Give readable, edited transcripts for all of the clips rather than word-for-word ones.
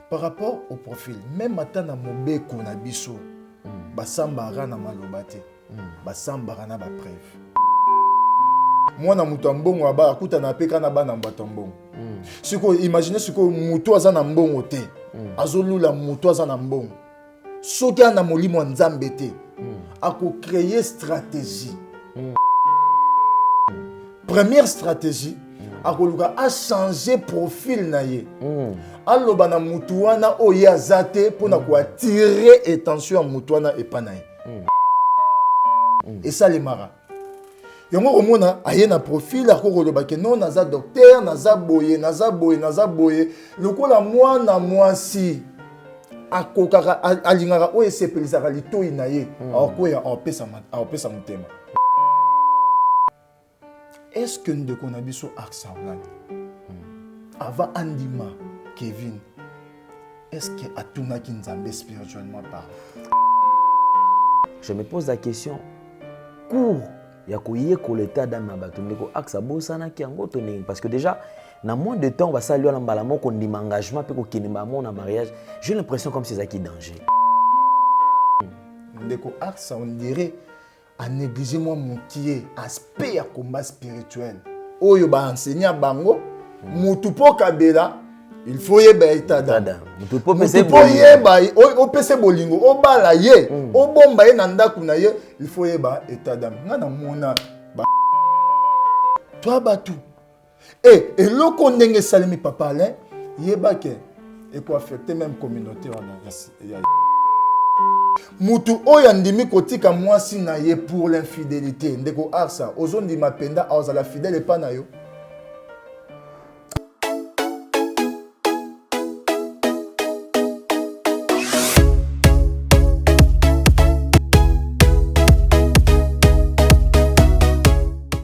Par rapport au profil, même atana mobeko na biso, basambara na malobate, basambara na ba preuve. Moi na mutu mbongo aba akuta na peka na bana mbatombongo. Siko imaginez siko mutu aza na mbongo te. Azolula mutu aza na mbongo. Soki ana molimo nzambe te. Ako créer stratégie. Première stratégie, akoluka a changer profil na ye. Aloba na mutu wana oye azate pona ko attirer attention à mutu wana epana ye. Et ça les mara. Yango komona aye na profil akoloba ke non naza docteur naza boye lokola mwana mwasi akokaka alingaka oye sepelizaka litoi na ye akoya apesa motema. Est-ce que ndeko na biso aksa olani ava andima Kevin, est-ce que atunaki nzambe spirituellement parlant? Je me pose la question, cours ya koyeko l'état d'âme na bato ndeko aksa bosana ki yango to ndenge, parce que déjà na moins de temps on va saluer na mbala moko ndima engagement pe ko kinema mon na mariage, j'ai l'impression comme c'est ça qui danger. Ndeko aksa on dirait a négligé moi mon aspect ya combat spirituel. Oyo ba enseigner bango mutu po kabela il faut yeba état d'âme. Mutu po yeba o pese bolingo o bala ye o bomba ye na ndaku na ye il faut yeba état d'âme. Ngana mona ba toi batu et loko ndenge salimi papa Alain yeba ke et pour affecter même communauté wana. Mutu oyo ndimi kotika mwasi na ye pour l'infidélité ndeko arsa ozondi mapenda ozala fidèle pa na yo.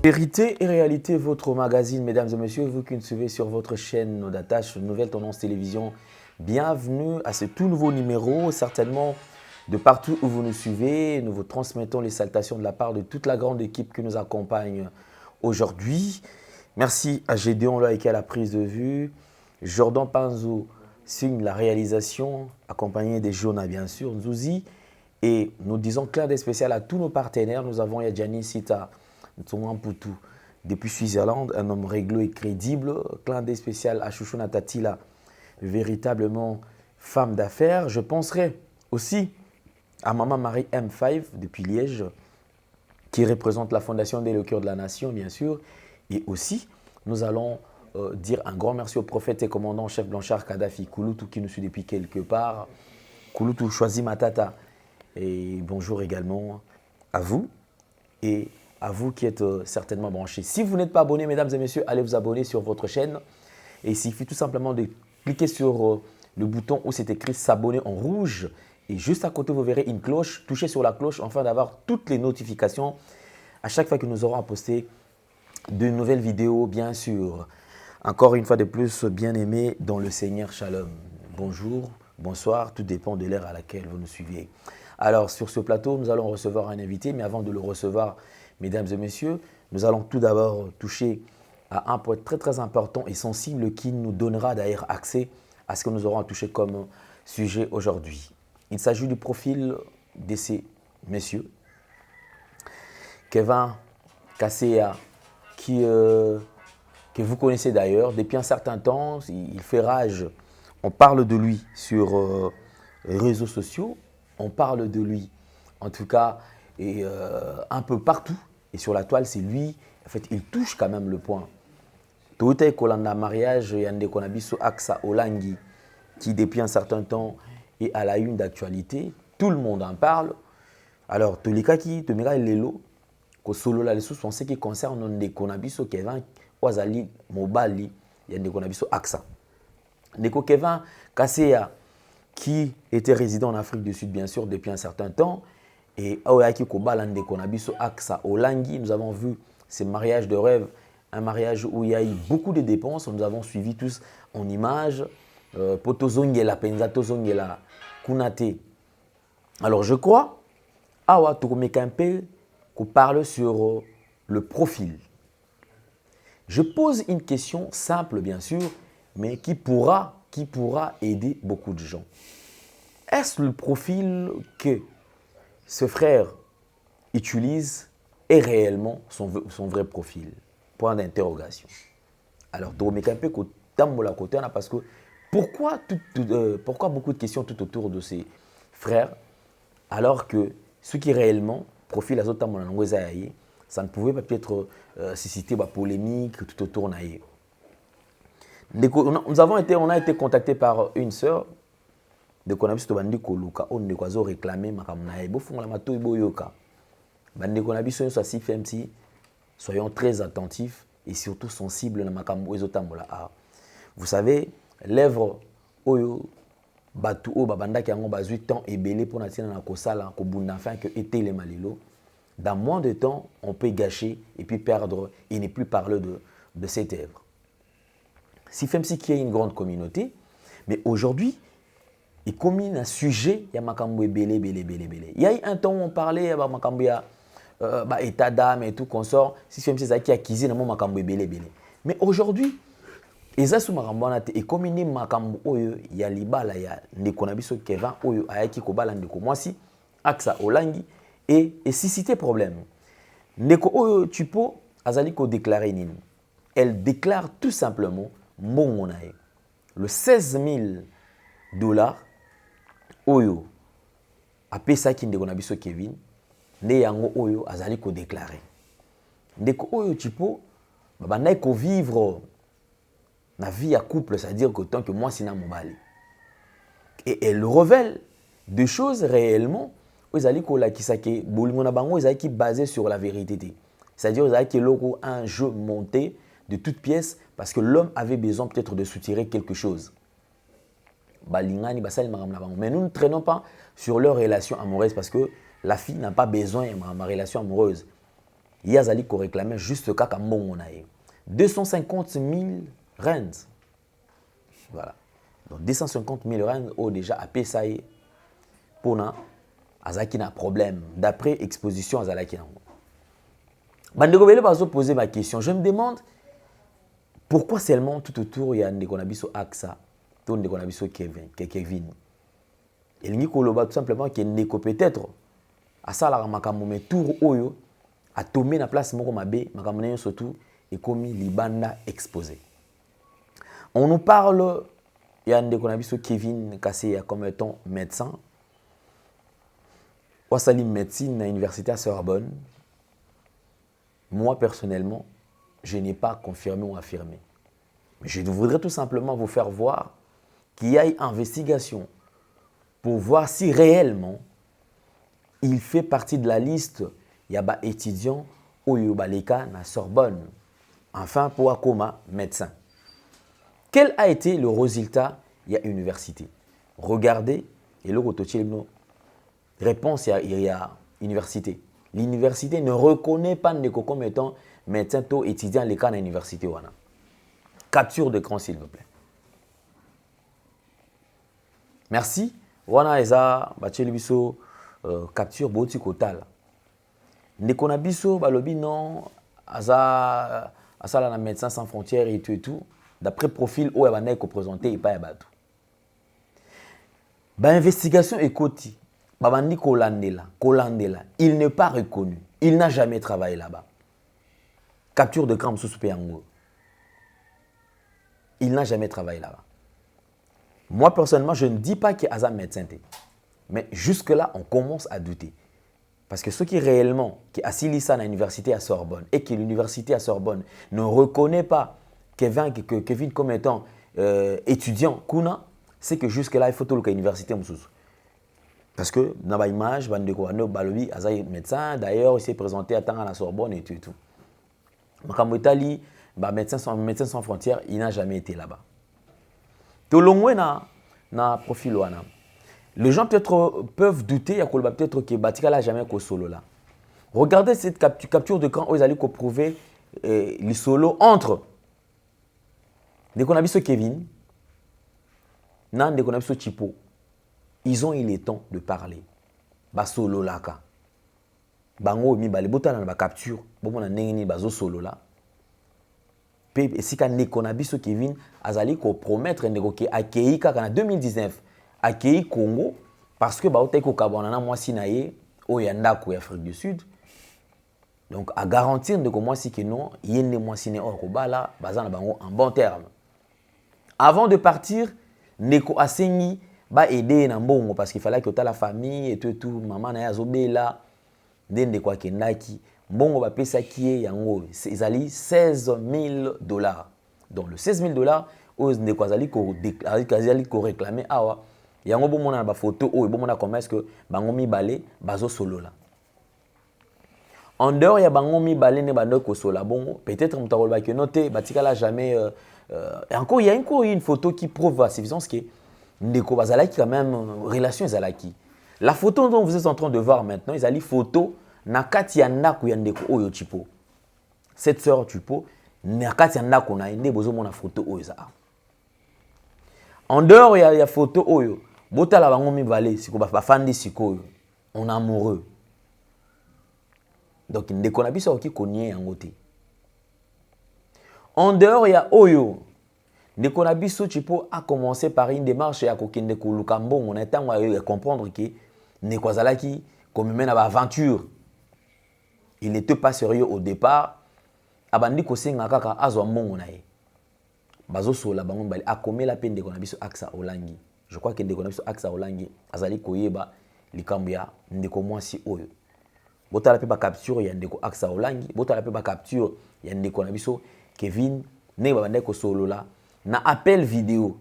Vérité et réalité, votre magazine, mesdames et messieurs, vous qui nous suivez sur votre chaîne Nodattache, Nouvelle Tendance Télévision, bienvenue à ce tout nouveau numéro, certainement de partout où vous nous suivez. Nous vous transmettons les salutations de la part de toute la grande équipe qui nous accompagne aujourd'hui. Merci à Gédéon Loïka à la prise de vue, Jordan Panzo signe la réalisation, accompagné des Jona bien sûr, Nzouzi, et nous disons clin d'œil spécial à tous nos partenaires. Nous avons Yadjani Sita, Poutou, depuis Suisse-Irlande, un homme réglo et crédible. Clin d'œil spécial à Chouchouna Tatila, véritablement femme d'affaires. Je penserai aussi à Maman Marie M5 depuis Liège, qui représente la Fondation des Cœurs de la Nation, bien sûr. Et aussi, nous allons dire un grand merci au prophète et commandant chef Blanchard Kadhafi Kouloutou, qui nous suit depuis quelque part. Kouloutou choisit Matata. Et bonjour également à vous et à vous qui êtes certainement branchés. Si vous n'êtes pas abonné, mesdames et messieurs, allez vous abonner sur votre chaîne. Et il suffit tout simplement de cliquer sur le bouton où c'est écrit s'abonner en rouge. Et juste à côté, vous verrez une cloche. Touchez sur la cloche afin d'avoir toutes les notifications à chaque fois que nous aurons à poster de nouvelles vidéos, bien sûr. Encore une fois de plus, bien aimé dans le Seigneur Shalom. Bonjour, bonsoir, tout dépend de l'heure à laquelle vous nous suivez. Alors, sur ce plateau, nous allons recevoir un invité, mais avant de le recevoir, mesdames et messieurs, nous allons tout d'abord toucher à un point très très important et sensible qui nous donnera d'ailleurs accès à ce que nous aurons à toucher comme sujet aujourd'hui. Il s'agit du profil de ces messieurs. Kevin Kaseya, que vous connaissez d'ailleurs, depuis un certain temps, il fait rage. On parle de lui sur les réseaux sociaux, on parle de lui en tout cas et, un peu partout. Et sur la toile, c'est lui, en fait, il touche quand même le point. Toutei Kolanda mariage, Yande Konabiso Aksa Olangi, qui depuis un certain temps est à la une d'actualité. Tout le monde en parle. Alors, Tolikaki, Tomira Lelo, Kosolo la lesu, on sait qu'il concerne Yande Konabiso Kevin, Wazali, Mobali, Yande Konabiso Aksa. Ndeko Kevin Kaseya, qui était résident en Afrique du Sud, bien sûr, depuis un certain temps. Et Aoyaki Kobalande Konabiso Aksa Olangi, nous avons vu ces mariages de rêve, un mariage où il y a eu beaucoup de dépenses. Nous avons suivi tous en images. Potozongela, Penzatozongela, Kunate. Alors je crois, Awa Tokomekampe, qu'on parle sur le profil. Je pose une question simple, bien sûr, mais qui pourra qui pourra aider beaucoup de gens. Est-ce le profil que ce frère utilise est réellement son vrai profil? Point d'interrogation. Alors, parce que pourquoi beaucoup de questions tout autour de ces frères, alors que ce qui réellement profil à ça ne pouvait pas peut-être susciter la polémique tout autour de on a été contacté par une sœur de Konabis to bandi koluka on ne kwazo réclamer makamna bo funga mato boyoka bandi Konabis so si FMC soyons très attentifs et surtout sensibles na makambo ezotambola a. Vous savez, l'œuvre oyo batu o babanda ki yango bazui temps ebelé pour natina na kosala ko bunda fin que était les malilo. Dans moins de temps, on peut gâcher et puis perdre et ne plus parler de cette œuvre. Si FMC qui est une grande communauté, mais aujourd'hui, il commune un sujet, il y a makambo belé. Il y a eu un temps où on parlait de makambo état d'âme et tout consort, si FMC ça qui acquis dans makambo belé. Mais aujourd'hui, eza sous makambo na te et commune makambo oyo ya libala ya ndeko na biso Kevin oyo ayaki ko bala ndeko mwasi aksa olangi et susciter problème. Ndeko oyo Chipo azali ko déclarer nini. Elle déclare tout simplement Mongonae. Le 16 000 $ oyo apesaki ndeko na biso Kevin nde yango oyo azali ko déclarer. Ndeko oyo Chipo babandai ko vivre na vie à couple, c'est-à-dire que tant que moi sina mobali. Et elle révèle des choses réellement ezali ko lakisake bolingo na bango ezali ki basé sur la vérité. C'est-à-dire ezali ki loko un jeu monté de toutes pièces parce que l'homme avait besoin peut-être de soutirer quelque chose. Balingani basali makamna bango. Mais nous ne traînons pas sur leur relation amoureuse parce que la fille n'a pas besoin de ma relation amoureuse. Yazali ko réclamait juste kaka mbongo na ye. 250 000 rands. Voilà. Donc 250 000 rands ont déjà appelé ça pour na azaki na problème d'après exposition azalaki nango. Bandeko bele bazo poser ma question. Je me demande pourquoi seulement tout autour il y a ndeko na biso Aksa, tout ndeko na biso Kevin. Elingi koloba tout simplement que ndeko peut-être asala makambo me tour oyo a tomé na place moko mabe makambo na surtout et komi libanda exposé. On nous parle il y a ndeko na biso Kevin Kassé comme étant médecin. Wasali médecine à l'université à Sorbonne. Moi, personnellement, je n'ai pas confirmé ou affirmé. Mais je voudrais tout simplement vous faire voir qu'il y a une investigation pour voir si réellement il fait partie de la liste il y a des étudiants au Yobaleka à Sorbonne. Enfin, pour Akoma, médecin. Quel a été le résultat il y a université? Regardez, et le réponse, il y a université. L'université ne reconnaît pas Ndeko comme étant médecin ou étudiant à l'école à l'université. Capture d'écran, s'il vous plaît. Merci. Wana eza bachelibiso capture boti kotal. Ndeko na biso balobi non asala na médecin sans frontières et tout. D'après profil où il va présenté et pas tout. Investigation et côté. Babandi Kolandela, il n'est pas reconnu. Il n'a jamais travaillé là-bas. Capture de camp sous Péango. Il n'a jamais travaillé là-bas. Moi, personnellement, je ne dis pas qu'il y a un médecin. Mais jusque-là, on commence à douter. Parce que ceux qui réellement, qui assilent ça à l'université à Sorbonne, et que l'université à Sorbonne ne reconnaît pas Kevin comme étant étudiant, c'est que jusque-là, il faut tout le cas l'université. Parce que dans l'image, Balobi est médecin, d'ailleurs, il s'est présenté à la Sorbonne et tout. Makambo Itali, médecin sans frontières, il n'a jamais été là-bas. Tout le monde na profil wana. Les gens peut-être peuvent douter, peut-être que Batika n'a jamais qu'au solo là. Regardez cette capture de camp où ils allaient prouver les solos entre Ndekonabiso Kevin, Nan Ndekonabiso Chipo. Ils ont eu le temps de parler. Basolo laka. Bango mi bale botana na ba capture, bomona ndenge ni bazo solo la. pe esika ndeko na biso Kevin azali ko promettre ndeko ke akei kaka na 2019 akei Congo parce que baotaki ko kabwana na mwasi na ye oyo ya ndako ya Afrique du Sud. Donc à garantir ndeko mwasi que non yende mwasi ne or kobala baza na bango en bon terme. Avant de partir ndeko asengi ba aider na mbongo parce qu'il fallait que ta la famille et tout maman na ya zobela ndende kwa kendaki mbongo ba pesa ki yango ezali $16,000. Donc le $16,000 aux ndeko azali ko réclamer awa yango bomona na ba photo oyo bomona comment est-ce que bango mibale bazo solola. En dehors ya bango mibale ne bando ko sola bongo peut-être mutako ba ke noter batikala jamais encore il y a une photo qui prouve la suffisance que ndeko bazalaki quand même relation ezalaki. La photo dont vous êtes en train de voir maintenant, ezali photo na kati ya ndako ya ndeko oyo Chipo. Cette sœur Chipo na kati ya ndako na ende bozo mona photo oyo za. En dehors ya photo oyo, botala bango mibale siko ba fandi siko on est amoureux. Donc ndeko na biso oki konye yango te. En dehors ya oyo ndeko na biso Chipo a commencé par une démarche ya kokende ko lukambo on a temps à comprendre que ndeko azalaki comme mena ba aventure. Il n'était pas sérieux au départ. Abandi ko senga kaka azwa mbongo na ye. Bazo sola bango mbali akomela pe ndeko na biso Axa Olangi. Je crois que ndeko na biso Axa Olangi azali koyeba likambo ya ndeko mwasi oyo. Botala pe ba capture ya ndeko Axa Olangi, botala pe ba capture ya ndeko na biso Kevin ne babande ko solola na appel vidéo.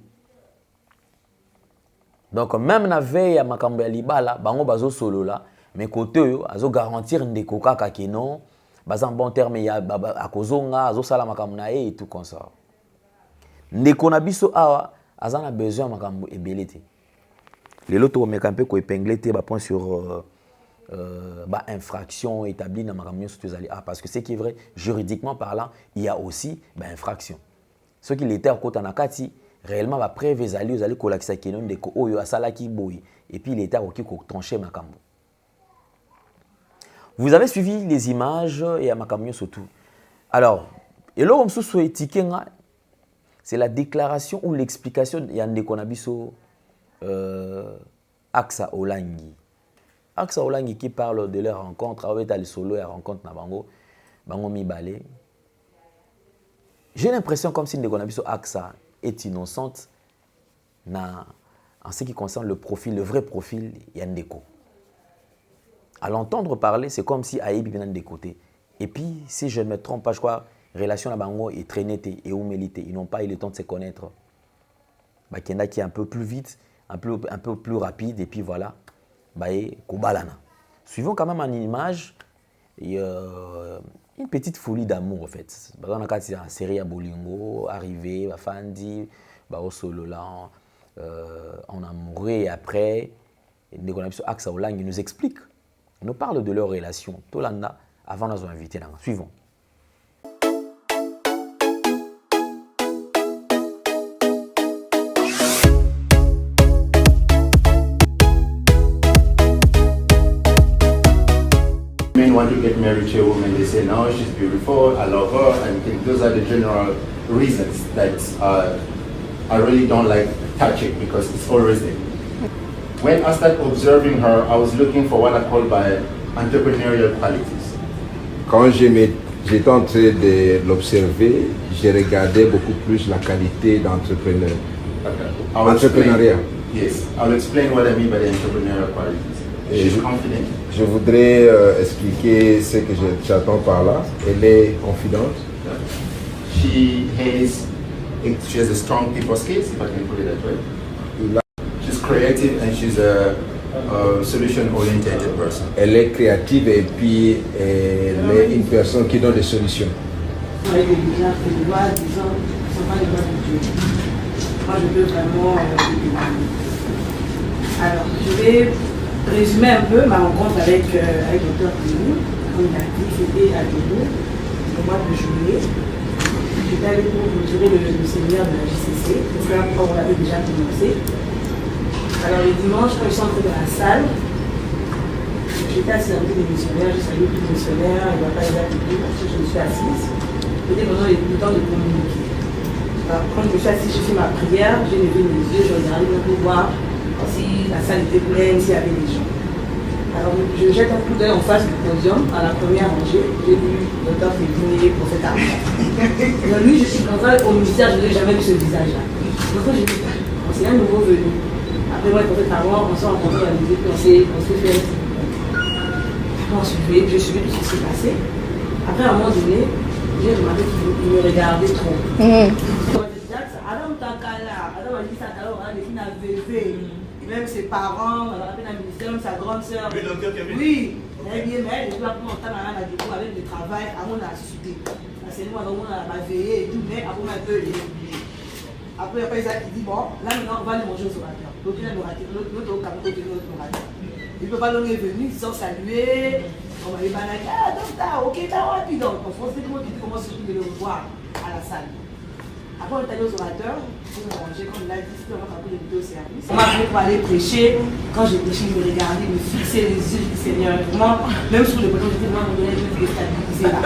Donc même na veille ya makambo ya libala bango bazo solola mais côté yo azo garantir ndeko kaka ke non baza en bon terme ya akozonga azo sala makambo na et tout comme ça. Ndeko na biso awa azana besoin makambo ebelete. Lelo to meka mpe ko épingler te ba point sur ba infraction établie dans makambo sur tozali parce que c'est qui est vrai juridiquement parlant il y a aussi ba infraction. Ce qui était à côté na kati réellement ba preuve ezali ozali ko lakisa kenon ndeko oyo asalaki boy et puis il était à ko trancher makambo. Vous avez suivi les images et à makambo surtout. Alors, et là c'est la déclaration ou l'explication ya ndeko na biso Axa Olangi. Axa Olangi qui parle de leur rencontre avec Ali Solo et rencontre na bango mibale. J'ai l'impression comme si ndeko na biso Axa est innocente en ce qui concerne le profil, le vrai profil ya ndeko. À l'entendre parler, c'est comme si Aïbi vient de côté. Et puis, si je ne me trompe pas, je crois, relation à Bango est très nette et humilité. Ils n'ont pas eu le temps de se connaître. Bah, il y en a qui est un peu plus vite, un peu plus rapide, et puis voilà. Bah, Kobalana. Suivons quand même en image une petite folie d'amour, en fait. Bah, on a quand une série à Bolingo, arrivé, bah, Fandi, bah, au solo là, on a mouru et après, Axa Olangi nous explique. On nous parle de leur relation. Tolanda, avant de nous inviter. Suivons. Men want to get married to a woman, they say, no, she's beautiful, I love her, and I think those are the general reasons that I really don't like touching because it's always there. When I started observing her, I was looking for what I call by entrepreneurial qualities. Quand j'étais en train de l'observer, j'ai regardé beaucoup plus la qualité d'entrepreneur. Okay. Entrepreneuriat. Yes, I'll explain what I mean by the entrepreneurial qualities. She's confident. Je voudrais expliquer ce que j'attends par là. Elle est confidente. She has a strong people skills, if I can put it that way. She's creative and she's a solution-oriented person. Elle est créative et puis elle est une personne qui donne des solutions. Avec des gens qui le voient, disons, ce ne sont pas les voix de Dieu. Moi, je veux vraiment alors, je vais résumer un peu ma rencontre avec Dr. Pillou. Comme il a dit, c'était à Pillou, au mois de juillet. J'étais allée pour mesurer le séminaire de la JCC. Donc là, on l'avait déjà commencé. Alors, les dimanches, quand ils sont entrés dans la salle, j'étais assise avec des missionnaires, j'ai salué tous les missionnaires, il n'y a pas les appuyer parce que je me suis assise. peut-être qu'on a le temps de communiquer. Quand je me suis assise, j'ai fait ma prière, j'ai levé mes yeux, je regardais pour voir si la salle était pleine, s'il y avait des gens. Alors je jette un coup d'œil en face du podium, à la première rangée, j'ai vu le docteur Fédine pour cet argent. Lui, je suis comme ça, au ministère, je n'ai jamais vu ce visage-là. Donc j'ai dit, c'est un nouveau venu. Après moi, pour cet argent, on s'est rencontrés à la musique, on s'est fait je suivais tout ce qui s'est passé. Après, à un moment donné, j'ai remarqué qu'il me regardait trop. Adam Takala, Adam a dit ça, alors on a des filles à bébé. Même ses parents, on a rappelé la ministère, même sa grande sœur. Oui, elle dit, mais elle, je dois prendre mon temps à la avec le travail, à mon assisté. C'est nous, on a veillé et tout, mais après, on a un peu oublié. Après, il dit, bon, là maintenant, on va aller manger au orateur. Donc, il a l'orateur, l'autre au côté de notre orateur. Il ne peut pas donner venu, ils sont salués. On va aller balader, ah, donc t'as, ok, t'as rapide. Donc, en français, tout le monde dit comment surtout de le revoir à la salle. Après, on est allé aux orateurs, pour manger, comme il a dit, on va faire un peu de vidéo service. On m'a appelé pour aller prêcher. Quand j'ai prêché, il me regardait, il me fixait les yeux, je dis Seigneur, vraiment, même sur le bouton, je dis, moi, mon donné, je vais me stabiliser là.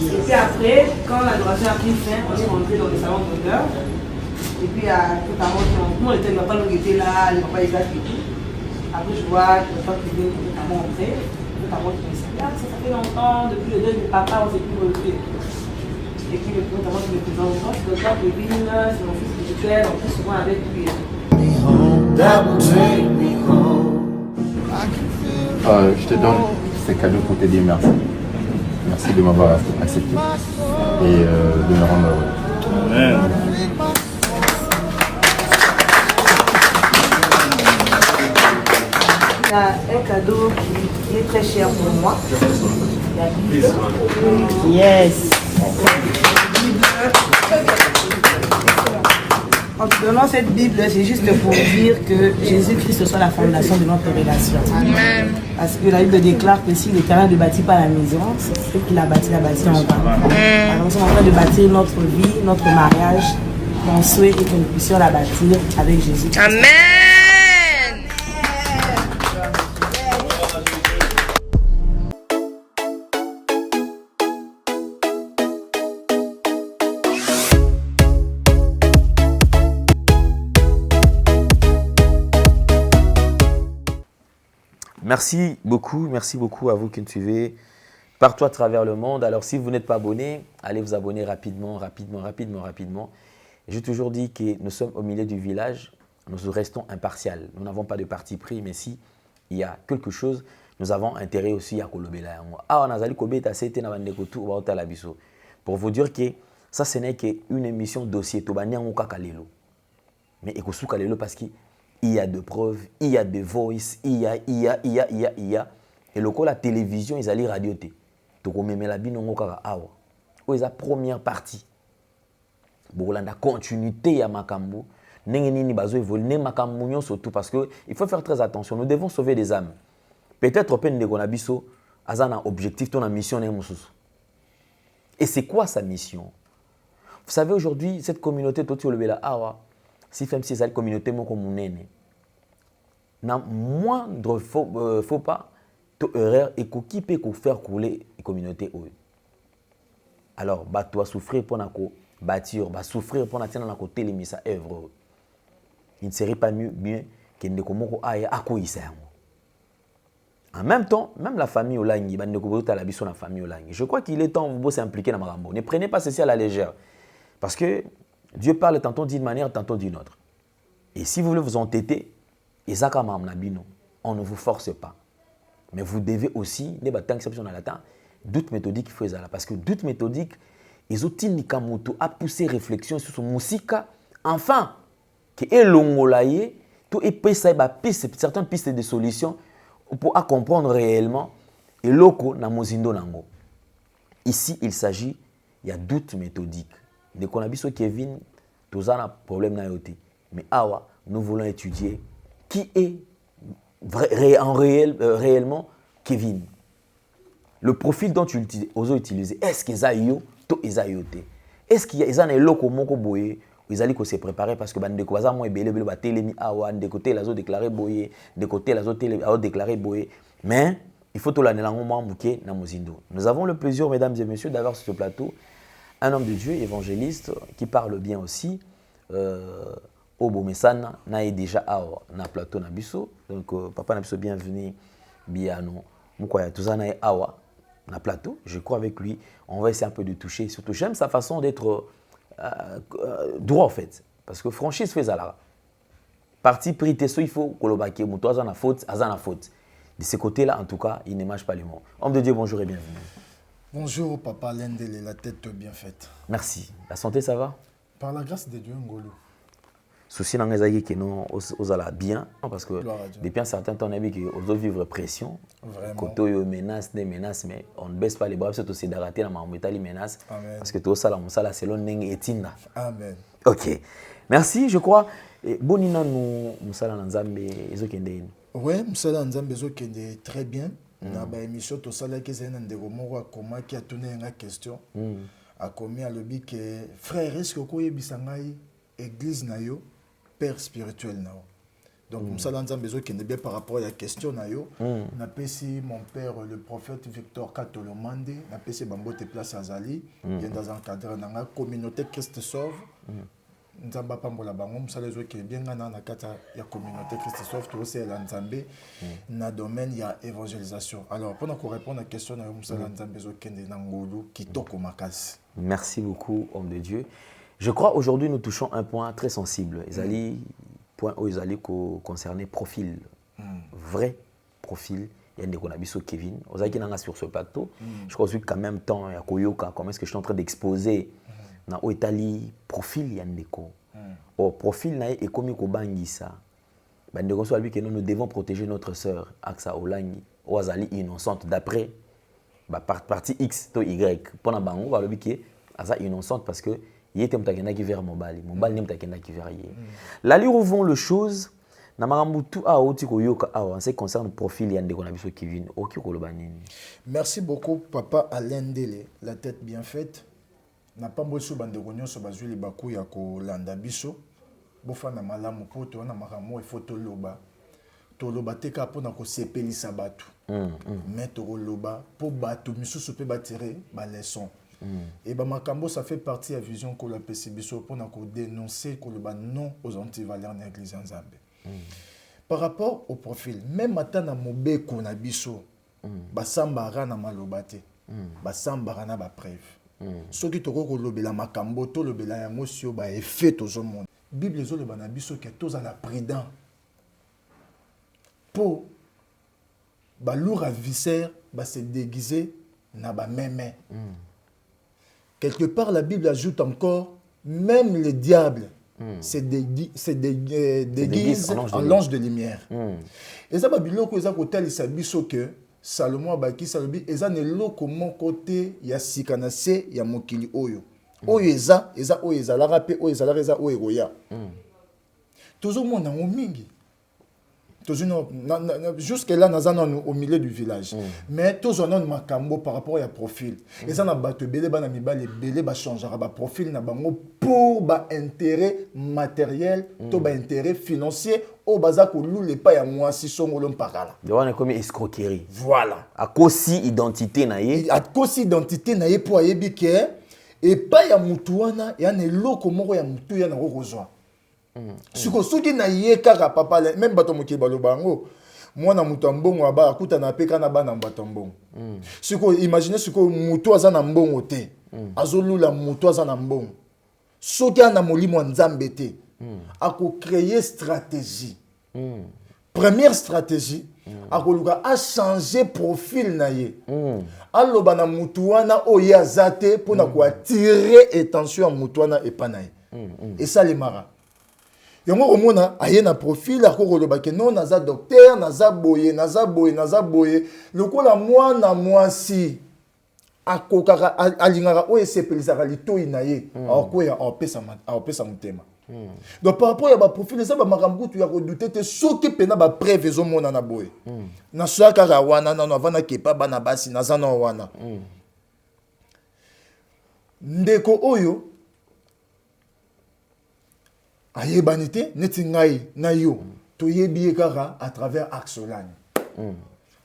Et puis après, quand l'adoration a pris fin, on est rentré dans le salon d'honneur. Et puis, notamment, le papa était là, le papa Isaac et tout. Après, je vois le papa qui vient notamment entrer. Notamment, qui me dit, ça fait longtemps, depuis le deuil de papa, on s'est plus revu. Et puis, notamment, je me présente, c'est le papa Kevin, c'est mon fils spirituel, on fait souvent avec lui. Je te donne ces cadeaux pour te dire merci. Merci de m'avoir accepté et de me rendre heureux. Amen. Il y a un cadeau qui est très cher pour moi. La Bible. Yes. En te donnant cette Bible, c'est juste pour dire que Jésus-Christ soit la fondation de notre relation. Amen. Parce que la Bible déclare que si l'Éternel ne bâtit pas la maison, c'est ce qu'il a bâti en vain. Alors nous sommes en train de bâtir notre vie, notre mariage. Mon souhait est que nous puissions la bâtir avec Jésus. Amen. Merci beaucoup à vous qui nous suivez partout à travers le monde. Alors, si vous n'êtes pas abonné, allez vous abonner rapidement. J'ai toujours dit que nous sommes au milieu du village, nous restons impartials. Nous n'avons pas de parti pris, mais si il y a quelque chose, nous avons intérêt aussi à kolobela. Pour vous dire que ça, ce n'est qu'une émission dossier. Mais parce que il y a de preuves, il y a de voice, il y a. Et le coup, la télévision, ils allaient radioter. Donc, on met la bine, on va awa. C'est la première partie. Bon, la continuité à Makambo. Surtout parce qu'il faut faire très attention. Nous devons sauver des âmes. Peut-être qu'on a biso, un objectif, ton mission. Et c'est quoi sa mission? Vous savez, aujourd'hui, cette communauté, si femme si cette communauté mon comme n'a moindre faut pas to erreur et qui peut faire couler la communauté. Alors bah toi souffrir pour nako bâtir, bah souffrir pour na côté les misa œuvre. Il ne serait pas mieux que ne komoko aya akoisa. En même temps, même la famille Olangi, bah ne ko la biso na famille Olangi. Je crois qu'il est temps de s'impliquer dans marambo. Ne prenez pas ceci à la légère parce que Dieu parle tantôt d'une manière, tantôt d'une autre. Et si vous voulez vous entêter, on ne vous force pas. Mais vous devez aussi, doute méthodique, parce que doute méthodique, ils ont à pousser réflexion sur son musique, enfin, que certaines pistes de solutions pour comprendre réellement et loco na mozindo nango. Ici, il s'agit, il y a doute méthodique. Dès qu'on a vu ce Kevin, tout un problème na yoté. Mais awa, nous voulons étudier qui est réellement Kevin. Le profil dont tu utilises, est-ce qu'ils ont eu tout yoté? Est-ce qu'il y a un loco moko boye? Ils allaient se préparer parce que de quoi ça moi belé awa de côté la zo déclaré boye, de côté la zo déclaré boye. Mais il faut tout l'année na Mozindo. Nous avons le plaisir, mesdames et messieurs, d'avoir sur ce plateau un homme de Dieu, évangéliste, qui parle bien aussi. Obo Mesana, na déjà na plateau na biso. Donc, papa na biso, bienvenue. Biano. Moukoya, tout ça na awa na plateau. Je crois avec lui, on va essayer un peu de toucher. Surtout, j'aime sa façon d'être droit, en fait. Parce que franchise fait ça. Parti pris, il faut que le mouton a faute, a faute. De ce côté-là, en tout cas, il ne mâche pas les mots. Homme de Dieu, bonjour et bienvenue. Bonjour, papa Lendele, la tête bien faite. Merci. La santé, ça va? Par la grâce de Dieu, Ngolo. Souci dans les que non, aux ala bien, parce que depuis un certain temps, on a vu qu'on vivre pression. Vraiment. Quand on menace, des menaces, mais on ne baisse pas les bras, c'est aussi d'arrêter dans les menaces. Amen. Parce que tout ça, c'est selon Neng et Tina. Amen. Ok. Merci, je crois. Bonina nous Moussala Nzambe, Ezokende. Oui, Moussala Nzambe Ezokende très bien. Dans l'émission, tout ça, qui est un déroulement qui a tourné une question. A commis à l'objet que frère, est-ce que vous avez église nayo, père spirituel nao. Donc, Moussala Nzambe Ezokende bien par rapport à la question nayo. Na pesi mon père, le prophète Victor Katolomande, na pesi Bambote Place Azali, il est dans un cadre dans la communauté Christ Sauve. Nzamba pambola bango musala zo ke bien ngana na kata ya communauté Christ Sauve to c'est la Nzambe na domaine ya évangélisation. Alors pour nous répondre à la question na musala Nzambe zo kende na ngolu kitoko makasi. Merci beaucoup homme de Dieu. Je crois aujourd'hui nous touchons un point très sensible. Ezali point où ezali concerné profil. Vrai profil. Il y a des qu'on a biso Kevin. Ozaki nanga sur ce plateau. Je crois aussi qu'en même temps ya koyoka comment est-ce que je suis en train d'exposer na oetali profil ya ndeko. Au profil na e komi ko bangisa. Ba ndeko so albi que nous devons protéger notre sœur Aksa Olangi Oazali innocente d'après ba partie X to Y. Pendant bango ba albi que asa innocente parce que yete mtakenda ki vers mobali. Mobali ne mtakenda ki vers yé. Là lui revoit le chose na marambutu a oti ko yoka a en ce qui concerne profil ya ndeko na biso Kevin. Oki ko loba nini. Merci beaucoup papa Alain Dele, la tête bien faite. Na pas mboso bande nyonso bazwi libaku ya kolanda biso bofana malamu po to na makambo efoto loba to loba teka pona ko sepelisa batu mais to loba po batu misusu pe batire ba leçon et ba makambo ça fait partie à vision ko la pesi biso pona ko dénoncer ko loba non aux antivaleurs na église Nzambe. Par rapport au profil même atana mobeko na biso basambara na malobate basambara na ba preuve. Ce qui te relève la makambo, to le bela émotion, ba effet tout le monde. Bible zo le banabiso que tous à la prudent. Pour ba lourd à viscère, ba se déguiser na ba mémé. Quelque part la Bible ajoute encore même les diables se déguisent en l'ange de lumière. Et ça ba biloko eza ko talisa biso que Salomon abaki salobi eza ne loko mon côté ya sikanase ya mokili oyo oyo eza oyo eza la pe oyo eza la eza oyo roya toujours mona mingi toujours jusque là nazana au milieu du village mais toujours non makambo par rapport à profil eza na bato belé bana mibale belé ba changera ba profil na bango pour ba intérêt matériel to ba intérêt financier au baza ko lule pa ya mwasi songolo mpakala. On est comme escroquerie. Voilà. À kosi identité na ye. À kosi identité na ye po ayebi ke et pa ya mutu wana ya ne loko moko ya mutu ya na kozwa. Siko soki na ye kaka papa même bato mokili baloba ngo mwana mutu mbongo aba akuta na peka na bana mbato mbongo. Siko imagine siko mutu aza na mbongo te. Azolula mutu aza na mbongo. Soki ana molimo Nzambe te. À créer stratégie. Première stratégie, à changer profil naye. Alloba na mutuana oye azate pour attirer attention à mutuana et panaye. Et ça les mara. Yongo omona aye na profil akoloba ke non naza docteur naza boye. Lokola mwana mwasi akokaka alingaka oye sepelisa lito inaye. Akoya opesa mutema. Donc par rapport à ba profil ça ba makambo tu ya redouter te soki pena ba preuve zo mona na boye na soka ka wana na vana kepa bana basi na zana wana ndeko oyo ayebanite neti ngai na yo to yebi kaka à travers Axolani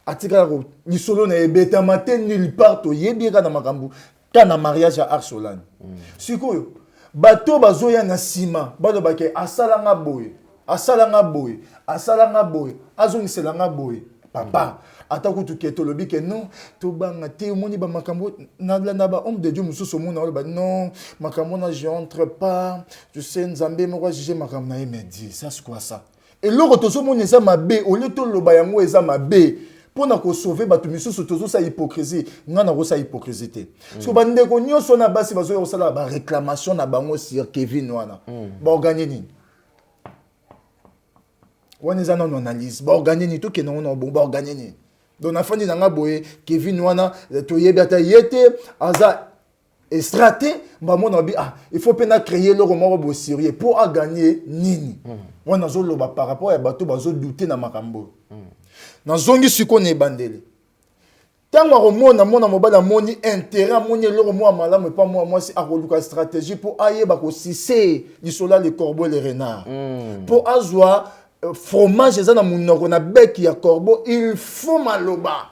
atika ko lisolo na ebeta matin nulle part to yebika na makambu kana mariage à Arsolane sikoyo bato bazoya na sima bado bake asalanga boye azongiselanga boye papa atakutu keto lobi ke non to banga te moni ba makambo na ba homme de Dieu mususu mona ba non makambo na j'entre pas je sais nzambe moko juger makambo na me dit ça c'est quoi ça et loko tozo moni za mabe au lieu to loba yango eza mabe pona ko sauver bato misusu tozo sa hypocrisie ngana ko sa hypocrisie te so bande ko nyoso na basi bazo ko sala ba réclamation na bango sur Kevin wana ba organiser ni wana za non analyse ba organiser ni to ke non bon ba organiser ni donc na fandi nanga boye Kevin wana to yebata yete aza estraté ba mona bi il faut pena créer le roman bo sérieux pour à gagner nini wana zo loba par rapport à bato bazo douter na makambo na zongi siko ne bandele tango romona mona mobala moni intérêt moni le roman malamu pas moi c'est akoluka stratégie pour ayeba ko sisser lisola le corbeau le renard pour azwa fromage eza na munoko na bec ya corbeau il faut maloba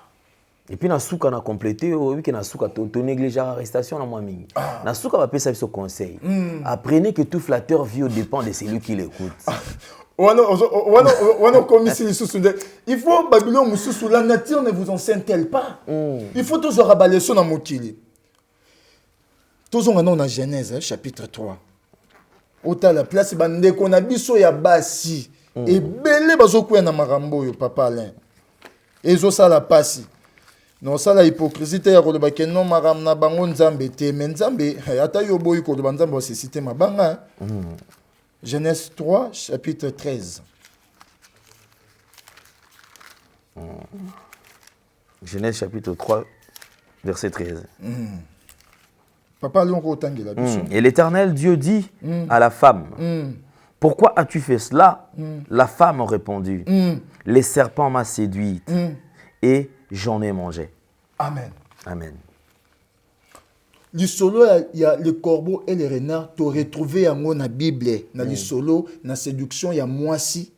et puis na souka na compléter oui que na souka to négliger arrestation na moi mingi na souka va pesa ce conseil apprenez que tout flatteur vit au dépend de celui qui l'écoute il faut Babylone mususu la nature ne vous enseigne-t-elle pas il faut toujours rabaler sur na mokili toujours on a Genèse chapitre 3 ota la place bande ko na biso ya basi et belé bazokuya na makambo yo papa Alain ezo sala pasi non sala hypocrisie te ya ko ba kenon maram na bango nzambe te mais nzambe ata yo boyi ko ba nzambe se citer mabanga Genèse 3 chapitre 13 Genèse chapitre 3 verset 13 Papa Longo Tangela et l'Éternel Dieu dit à la femme pourquoi as-tu fait cela La femme répondit les serpents m'ont séduite et j'en ai mangé. Amen. Amen. L'isolo, il y a le corbeau et le renard. Tu as retrouvé dans la Bible, dans l'isolo, dans la séduction, il y a moisi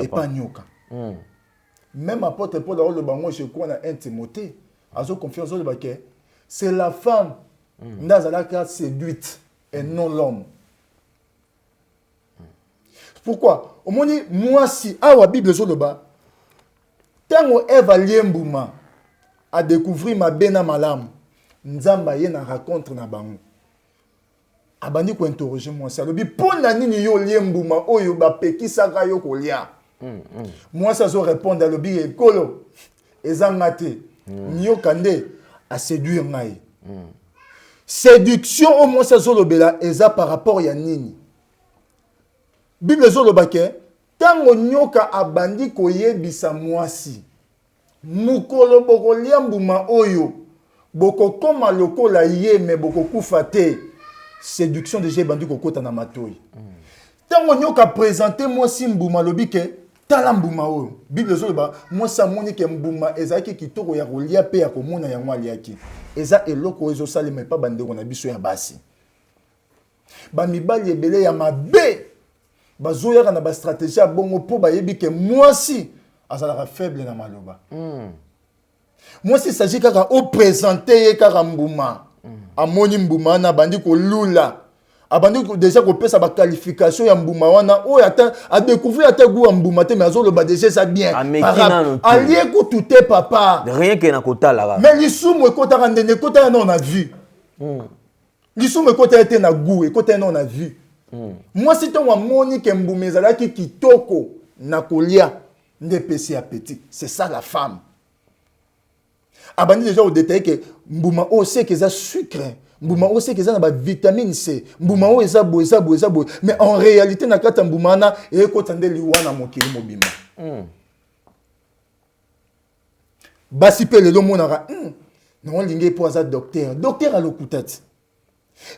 et pas nyoka. Même apôtre Paul dans le bango, je crois dans 1 Timothée, à ce confiance dans le baquet, c'est la femme qui séduite et non l'homme. Pourquoi? Au moins, moi si, la Bible sur le bas, tant Eva liembouma a découvert ma bena malam, nzamba ye na raconte na bango. Abandi ko interroger moi ça. Le bi pona nini yo liembouma oyo ba pekisaka yo kolia. Moi ça zo répondre à le bi ekolo. Ezangate. Nyo kande a séduire ngai. Séduction au moins ça zo lobela eza par rapport ya nini. Bible zo lobake tango nyoka abandi koyebisa mwasi. Mukolo boko liembuma oyo boko koma lokola ye me boko kufa te. Séduction de Jébandi kokota na matoi. Tango nyoka présenter mwasi mbuma lobike tala mbuma oyo. Bible zo loba mwasa moni ke mbuma ezaki kitoko ya kolia pe ya komona ya mwali yaki. Eza eloko ezo salema pa bandeko na biso ya basi. Ba mibali ebele ya mabe. Bazoya na ba stratégie ya bongo po ba yebike mwasi azalaka faible na maloba. Mwasi s'agit kaka o présenter kaka mbuma. Amoni mbuma na bandi ko lula. Abandi ko déjà ko pesa ba qualification ya mbuma wana o ata a découvrir ata goût mbuma te mais azolo ba déjà ça bien. Allié ko touté papa. Rien que na kota là. Mais lisumu ekota kandene kota na on a vu. Lisumu ekota était na goût ekota na on a vu. Moi si ton amoni ke mbuma ezalaki kitoko na kolia ndepesi appétit. C'est ça la femme. Abandi déjà au détail que mbuma o c'est que ça sucre. Mbuma o c'est que ça na vitamine C. Mbuma o eza bo. Mais en réalité na kata mbuma na e ko tande liwana mokili mobima. Basi pe le monara. Non lingé po za docteur. Docteur a lokutati.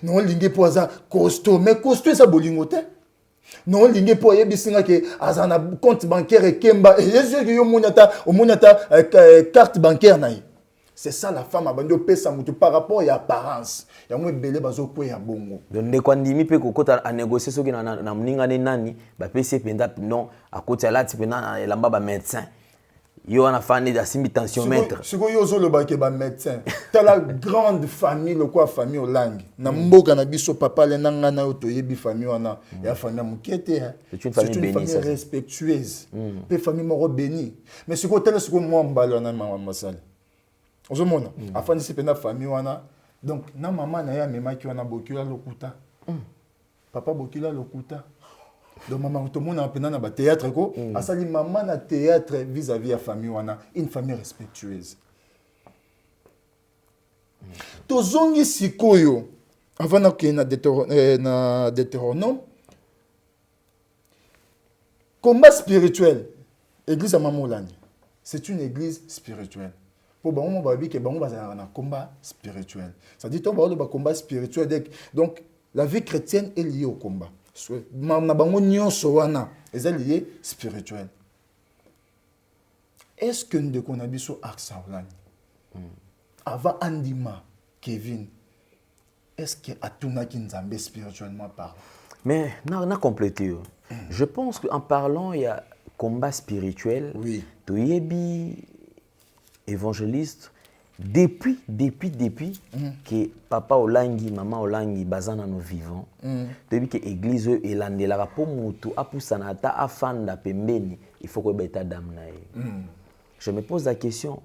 Non lingé po za costaud. Mais costaud ça bolingo te. Non lingé po yebisinga ke azana compte bancaire et kemba. Et yesu yo monata o monata carte bancaire na. C'est ça la femme abandi opesa mutu par rapport à l'apparence. Il y a moins belé bazo ko ya bongo. Donc ne kwandimi pe kokota a négocier soki na mninga ne nani ba pese penda non à côté là tu pena elamba ba médecin. yo wana fani asimbi tensiomètre sikoyo yo ozolobaki médecin tala grande famille lokwa famille olangi na mboka na biso papa le na nga na yo toyebi famille wana ya famille moke te c'est une famille respectueuse pe famille moko bénie mais sikoyo tala sikoyo mwa mbala wana mama masali ozomona afandisi mpe na famille wana donc na mama na ye amemaki wana bokila lokuta papa bokila lokuta donc maman tout le monde a appelé na théâtre ko asali maman na théâtre vis-à-vis la famille wana une famille respectueuse tozongi sikoyo avant na ke na Deutéronome combat spirituel église à Mamolani c'est une église spirituelle pour bango babi ke bango bazana na combat spirituel ça dit to ba le combat spirituel donc la vie chrétienne est liée au combat na bango nyonso wana eza lié spirituel. Est-ce que nous devons biso axe Holland avant Andima Kevin est-ce que atuna ki nzambe spirituellement parlant? Mais na complété. Je pense qu'en parlant il y a combat spirituel. Oui. Toyebi évangéliste depuis que papa Olangi maman Olangi bazana no vivant depuis que église elandela po mutu apusana ata afanda pembeni il faut que beta dame na ye. Je me pose la question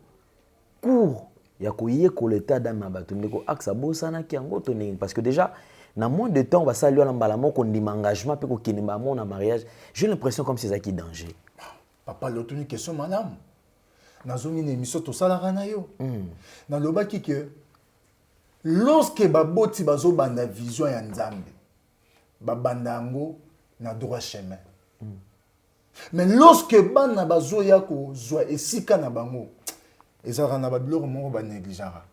cours ya koye ko l'état dame bato ndeko aksa bosana ki yango toningi parce que déjà na moins de temps on va saluer na mbala moko ndima engagement pe ko kinimba mon na mariage j'ai l'impression comme c'est ça qui danger. Papa l'autre question madame nazongi na émission tosalaka na yo nalobaki ke lorsque baboti bazobanda vision ya nzambe babanda yango na droit chemin mais lorsque bana bazoya kozwa esika na bango ezalaka na babiloko moko banegligeaka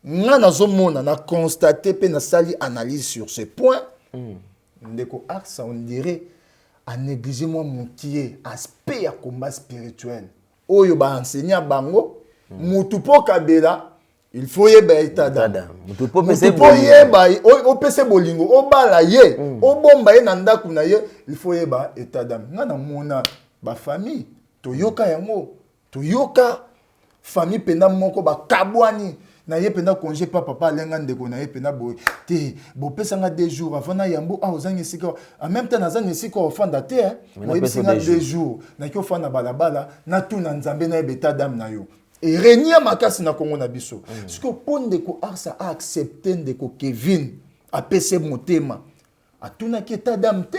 nga nazomona na constaté mpe nasali analyse sur ce point ndeko axe on dirait à négliger moi moutier aspect ya combat spirituel oyo ba enseigner bango mutu po kabela il faut yeba état d'âme mutu po yeba o pese bolingo o bala ye o bomba ye na ndaku na ye il faut yeba état d'âme nga na mona ba famille toyoka yango toyoka famille penda moko ba kabwani na ye pena congé papa lenga ndeko na ye pena boy te bo pesa nga 2 jours avant na yambo a ozangi sika en même temps nazangi sika ofanda te mo yebisi nga 2 jours na ki ofanda balabala na tuna nzambe na beta dame na yo et renia makasi na kongo na biso ce que ponde ko arsa a accepté ndeko Kevin a pese motema a tuna ki état d'âme te.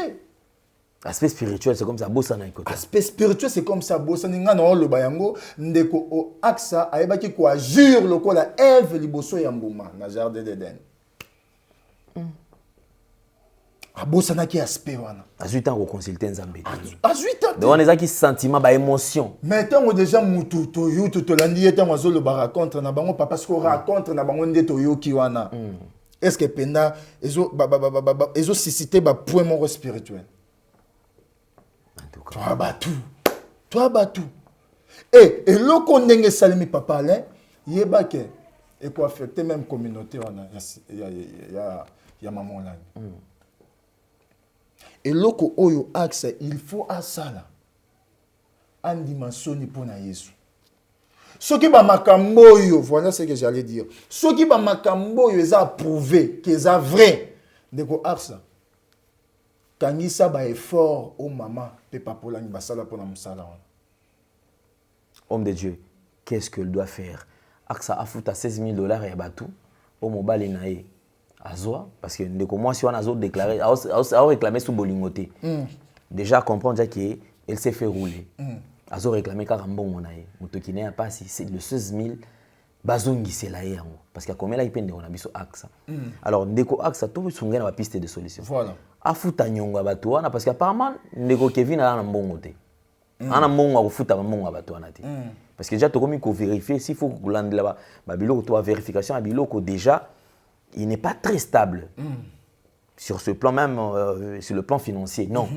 Aspect spirituel, c'est comme ça, bossa na écoute. Aspect spirituel, c'est comme ça, bossa ninga na lo bayango ndeko o aksa ayebaki ko agir lokola Ève liboso ya mbuma na jardin d'Éden. Abossa na ki aspect wana. Azuita ko consulter nzambe. Azuita. Donc on est qui sentiment ba émotion. Mais tant déjà mutu to yo to landi eta wazo lo ba raconte na bango papa ce qu'on raconte na bango ndeto yo ki wana. Est-ce que penda ezo susciter ba point mon spirituel. Toi batu. Et loko ndenge salimi papa Alain, yeba ke et pour affecter même communauté on ya maman là. Et loko oyo axe il faut asala en dimension ni pona Yesu. Soki ba makambo yo, voilà ce que j'allais dire. Soki ba makambo yo eza prouvé que ça vrai ndeko axe. Kangisa ba effort au maman pe papola ni basala pona musala wana. Homme de Dieu, qu'est-ce qu'elle doit faire? Aksa afuta $16,000 ya batu au mobile nae azwa parce que ndeko moi si on a déclaré a réclamé sous bolingoté. Déjà comprendre que elle s'est fait rouler. Azo réclamé car mbongo nae moto ki na pas si c'est le 16,000 bazongi c'est là yango parce que comme là il pende on a biso aksa. Alors ndeko aksa to sunga na piste de solution. Voilà. Afuta nyonga batu wana parce que apparemment ndeko Kevin a na mbongo te. Ana mbongo afuta mbongo batu wana te. Parce que déjà tu comme ko vérifier s'il faut que là ba biloko to vérification a biloko déjà il n'est pas très stable. Sur ce plan même sur le plan financier non.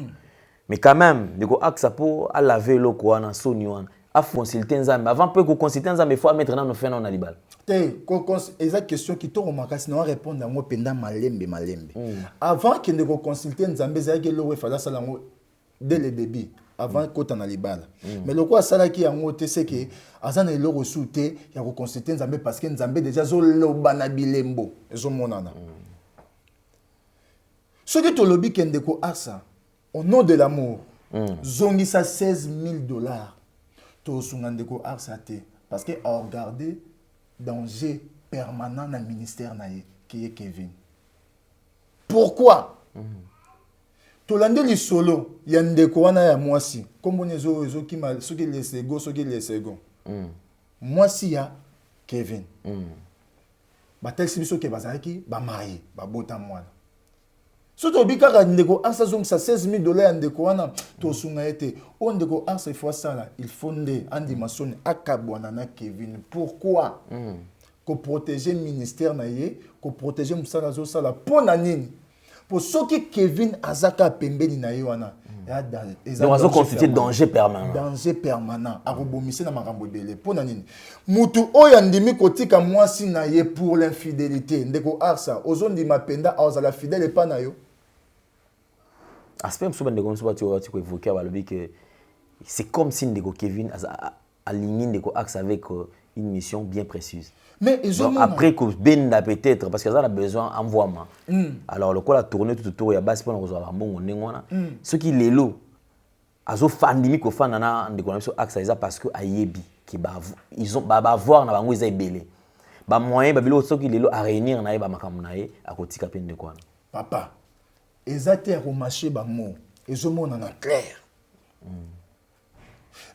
Mais quand même ndeko aksa pour à laver loko wana soni wana a consulter nzambe avant peut ko consulter nzambe il faut mettre dans nos fins na libal. Eza question qui to remakasi na répondre ngo penda malembe. Avant que ndeko consulter nzambe za ke lo we fala sala ngo dès le début avant kota na libala mais le quoi ça qui yango te c'est que azana le resouté ya reconstituer nzambe parce que nzambe déjà zo loba na bilembo ezo monana ce que to lobi kendeko asa au nom de l'amour zongisa $16,000 to sungandeko asa te parce que a regardé danger permanent dans le ministère naie qui est Kevin. Pourquoi? Tolande li solo yandeko wana ya mwasi kombo nezo ezo ki mal soki lesego moi si ya Kevin ba tel sibiso ke bazaki ba marié ba bota mwana soto bikaka ndeko asa zong sa $16,000 ya ndeko wana to sunga ete on ndeko asa fois ça là il faut nde andi masoni akabwana na Kevin pourquoi ko protéger ministère na ye ko protéger musala zo sala pona nini pour ceux qui Kevin azaka pembeni na ye wana donc azo constituer danger permanent arobomise na makambo ebele pona nini mutu oyo andimi kotika mwasi na ye pour l'infidélité ndeko arsa ozondima penda azala fidèle epa na yo aspect msuba ndeko msuba tu évoquer balobi que c'est comme si ndeko Kevin aligné ndeko axe avec une mission bien précise. Mais donc, après que Benda peut-être parce que ça a besoin d'envoiement. Alors le quoi la tourner tout autour il y a base pour nous avoir bon ngona. Ce qui les lots azo fandimi ko fanana ndeko na so axe ça parce que ayebi qui ba ils ont ba voir na bango ezai belé. Ba moyen ba bilo so qui les lots à réunir na ba makambo na ye akotika pe ndeko wana. Papa ezate ko marché ba mo ezomona na clair.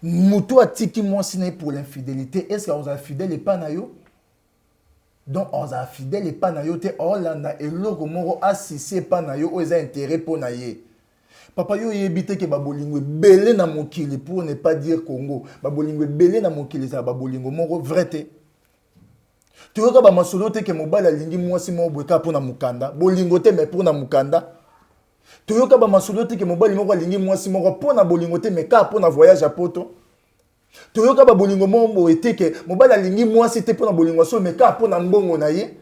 Mutu atiki mwasi na pour l'infidélité est-ce qu'on a fidèle et pas na yo? Donc on a fidèle et pas na yo te olanda eloko moko assisé pas na yo oza intérêt pour na ye. Papa yo yebite ke babolingo belé na mokili pour ne pas dire Congo. Babolingo belé na mokili ça babolingo moko vrai te. Tu vois ba masolo te ke mobala lingi mwasi mo bweka pour na mukanda, bolingo te mais pour na mukanda. Tu vois ba masolo te ke mobali moko lingi mwasi moko pour na bolingo te mais ka pour na voyage à poto. Toyoka ba bolingo mombo eteke mobala lingi mwasi te pona bolingo so meka pona mbongo na ye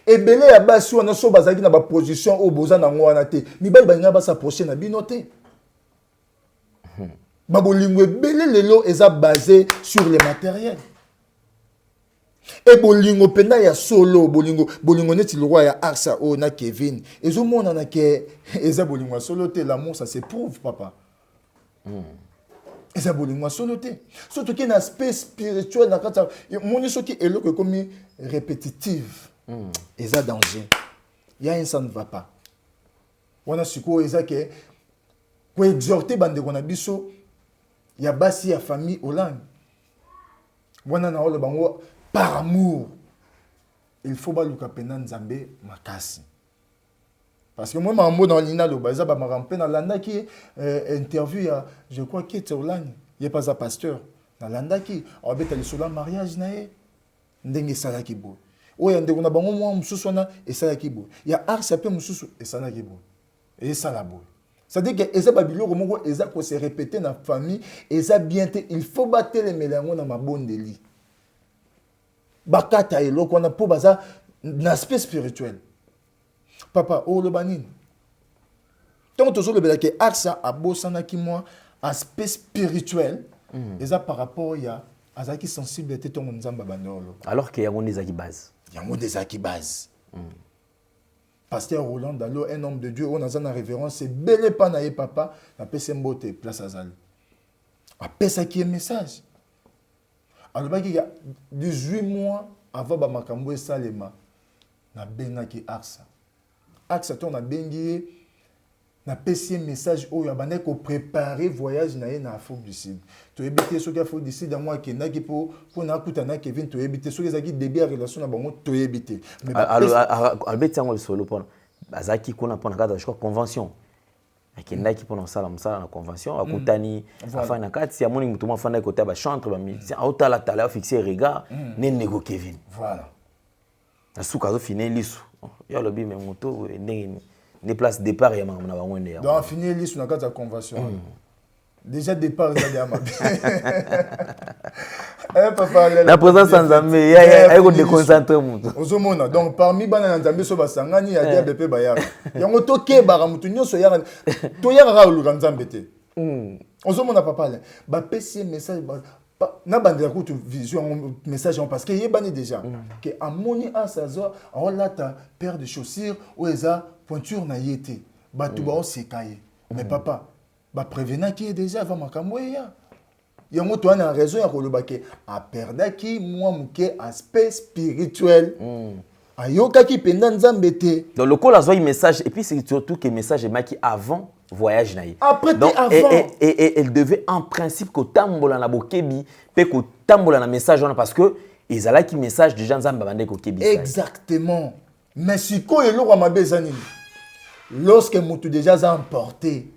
ebele ya basi wana so bazaki na ba position o boza na ngwana te mibali balinga ba s'approcher na bino te ba bolingo ebele lelo eza basé sur les matériels et bolingo penda ya solo bolingo neti le roi ya Arsa o na Kevin ezo mona na ke eza bolingo solo te l'amour ça s'éprouve papa et ça bolingo solo te surtout qu'il y a un aspect spirituel dans kata moni so ki eloko comme répétitive et ça danger il y a un ça ne va pas wana siko eza ke ko exhorter bande ko na biso ya basi ya famille Hollande wana na olo bango par amour il faut ba luka pena nzambe makasi. Parce que moi, je suis dans l'INA, je suis dans l'Anda qui interview, je crois qu'il est Hollande, il n'y a pas un pasteur. Dans l'Anda qui est sur le mariage, il y a un salakibo. Il y a un salakibo. Il y a un salakibo. Et ça la boue. C'est-à-dire que ça babilo que se répéter dans la famille et ça bien il faut battre les mélanges dans ma bonne délit. Bakata et l'eau qu'on a pour baza un aspect spirituel. Papa, oh le banin. Tant que le belake aksa abosana ki moi aspect spirituel, et ça par rapport à azaki sensibilité ton nzamba bandolo. Alors qu'il y a des aki base. Il y a des aki base. Pasteur Roland Dalo, un homme de Dieu, on a une révérence, c'est belé panaye papa, na pese mbote place azal. A pesa qui est message. Alors il y a 18 mois avant ba makambo e salema na benaki aksa. Axe on a bengi na pesi message oyo abandé ko préparer voyage na ye na Afrique du Sud. To ebité so ki Afrique du Sud moi ke na ki pour na kutana Kevin to ebité so ezaki début relation na bango to ebité. Mais albeti yango solo pona bazaki kuna pona kata je crois convention. Akenda ki pona sala msala na convention akutani afana na kati ya moni mutu mafana ko taba chantre ba musicien autala tala fixer regard nene ko Kevin. Voilà. Na suka zo finir lisu. Ya lobi me moto ndenge ni place départ ya mama na bangwende ya. Donc finir lisu na kati ya convention. Déjà départ ya ma. La présence en Zambie, il y a un déconcentré. Ozomona. Donc parmi bana Nzambe so basangani ya dia bepe bayaka. Yango to kebara mutu nyonso yaka. To yaka ka oluka Nzambe te. Ozomona papa le. Ba pesi message na bandela ko tu vision message parce que yebani déjà que amoni asazo olata paire de chaussures ou eza pointure na yete. Ba tu ba o sekaye. Mais papa, ba prévenant qui est déjà va makambo ya. Yango to ana raison ya koloba ke a perdaki moi muke aspect spirituel. Ayoka ki penda Nzambe te. Donc le col a un message et puis c'est surtout que message est marqué avant voyage naï. Après donc avant. Et elle devait en principe que tambola na bokebi pe que tambola na message parce que ils allaient qui message déjà Nzambe bande ko kebi. Exactement. Mais si ko yelo wa mabezani. Lorsque mutu déjà a emporté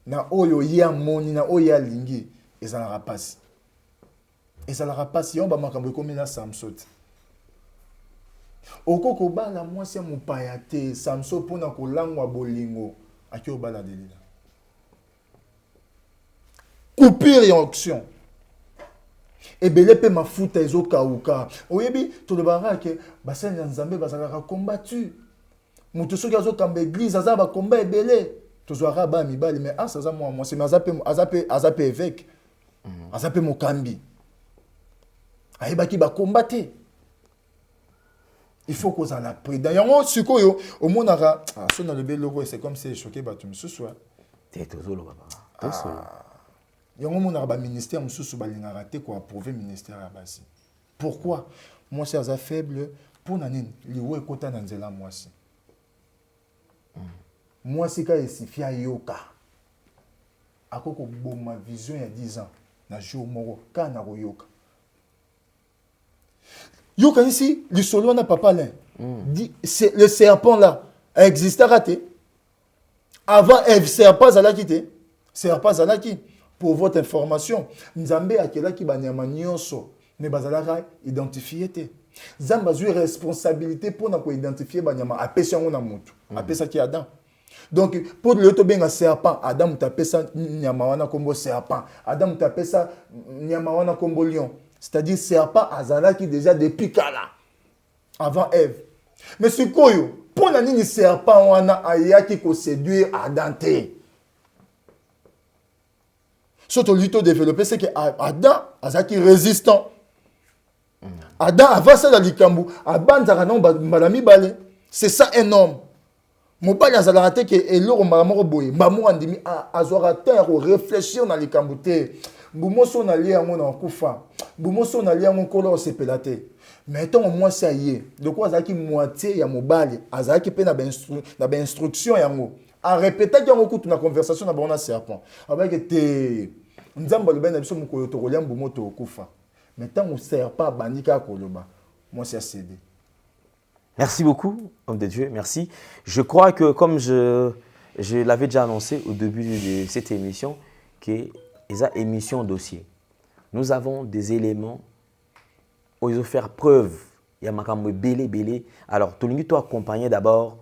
na oyo ya moni na oyo ya lingi ezalaka pasi. Ezalaka pasi on ba makambo komi na Samson. Okoko bala mwasi mupaya te Samson pona kolangwa bolingo aki obala delila. Coupure et onction. Ebele pe mafuta ezokauka. Oyebi to le barake basenya Nzambe bazalaka combattu. Mutu soki azokamba église azaba combat ebele. Tozwaka ba mibali mais asaza moi c'est azape évêque. Azape mokambi. Ayebaki ba combattre. Il faut qu'on en a pris. D'ailleurs, sikoyo au monde ara so na le beloko c'est comme si choqué ba tu me souswa. T'es tozolo papa. Yango mon arba ministère mususu balingara te ko approuver ministère ya basi. Pourquoi? Moi c'est assez faible pour nanine liwo ekota na nzela mwasi. Mwasi ka esifia yoka. Akoko boma vision ya 10 ans na jour moko kana ko yoka. Yoka ici, le solo n'a papa là. Le serpent là existe raté. Avant, le serpent ça l'a quitté. Serpent ça l'a quitté. Pour votre information, Nzambe a quel qui banyama nyonso, mais bazalaka identifié te. Nzambe a eu responsabilité pour na ko identifier banyama apesa ngona mutu. Apesa ki Adam. Donc pour le to benga serpent, Adam tapesa nyama wana kombo serpent. Adam tapesa nyama wana kombo lion. C'est-à-dire serpent azala qui déjà depuis kala avant Ève. Mais ce koyo pour na nini serpent wana ayaki ko séduire Adam te. Surtout lito développé c'est que Adam azaki résistant. Adam avant ça dans likambu abanzaka non balami balé. C'est ça un homme. Mobali azala te que eloko makamoko boye mamu andimi azora terre réfléchir na likambu te. Bumoso na lia yango na kufa. Bumoso na lia yango kolo sepelate. Mais tant moi ça y est. De quoi azaki moitié ya mobali, azaki pe na ba instruction yango. A répéter yango kutu na conversation na bona serpent. Avec te nzamba le bena biso mukolo to kolia bumoto kufa. Mais tant on serpent bandika koloba. Moi c'est cédé. Merci beaucoup, homme de Dieu, merci. Je crois que comme je l'avais déjà annoncé au début de cette émission que ils ont émission dossier. Nous avons des éléments où ils ont fait preuve. Il y a makambo belé. Alors, tout le monde doit accompagner d'abord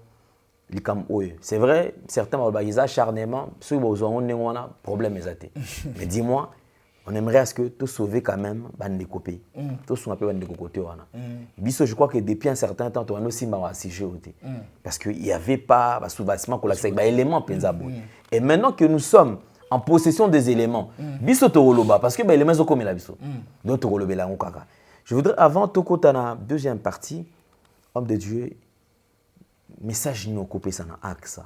les camots. C'est vrai, certains ont des acharnements, ceux qui ont un problème. Mais dis-moi, on aimerait à ce que tu sauves quand même bande de copies. Tout ce qu'on appelle bande de cocoté. Je crois que depuis un certain temps, tu as aussi mal assisté. Parce qu'il n'y avait pas de sous-bâtiment qui a des éléments. Et maintenant que nous sommes en possession des éléments. Biso toroloba parce que les éléments sont comme la biso. Donc toroloba la kaka. Je voudrais avant toko tana deuxième partie homme de Dieu message ni okopé ça na axe.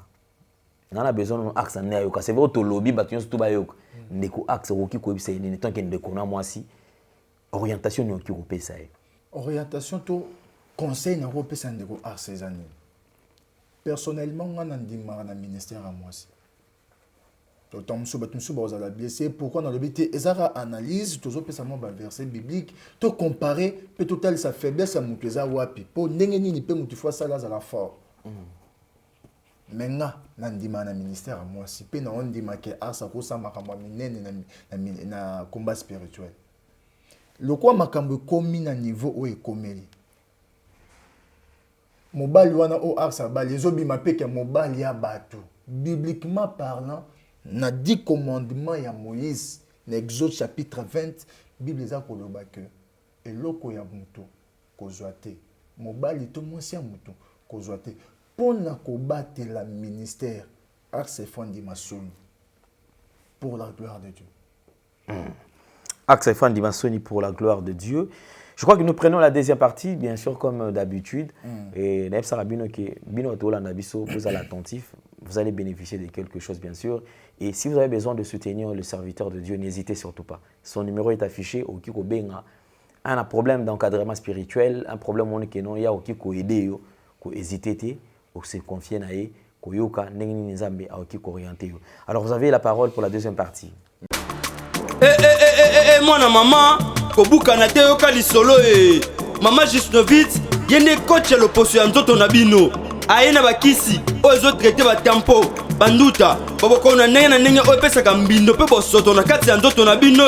On a besoin d'un axe na yoka. C'est vrai to lobby batunyo tout ba yoka. Ndeko axe roki ko bisa ni tant que ndeko na moi si orientation ni okopé kopé ça. Orientation to conseil na kopé ça ndeko artisanal. Personnellement on a ndima na ministère à moi si. Pourquoi dans le but ezara analyse toujours pesamo ba verset biblique to comparer peut total sa faiblesse à muteza wapi po ndenge nini pe mutu fois ça là la fort menga nandima na ministère à moi si pe na ondima ke asa ko sa makambo minene na combat spirituel le quoi makambo komi na niveau o ekomeli mobali wana o asa ba les obima pe ke mobali ya bato bibliquement parlant na 10 commandements ya Moïse, l'Exode chapitre 20, Bible eza koloba que eloko ya mutu kozwa te mobali to mwasi ya mutu kozwa te pona kobatela ministère Axe Fandi Masoni pour la gloire de Dieu. Axe Fandi Masoni pour la gloire de Dieu. Je crois que nous prenons la deuxième partie, bien sûr, comme d'habitude. Et vous allez attentif, vous allez bénéficier de quelque chose, bien sûr. Et si vous avez besoin de soutenir le serviteur de Dieu, n'hésitez surtout pas. Son numéro est affiché au Kiko Benga. Un problème d'encadrement spirituel, un problème où il y a au Kiko aider, ko hésiter, ou se confier à eux, ko yoka nengni nzambe au Kiko orienter. Alors vous avez la parole pour la deuxième partie. Mwana mama kobuka na te yoka lisolo mama Gisnovitz yende coach le poso ya nzoto na bino ayena bakisi ozo traiter ba tempo banduta baboko na ndenge oyo pesaka mbindo pe bosoto na kati ya nzoto na bino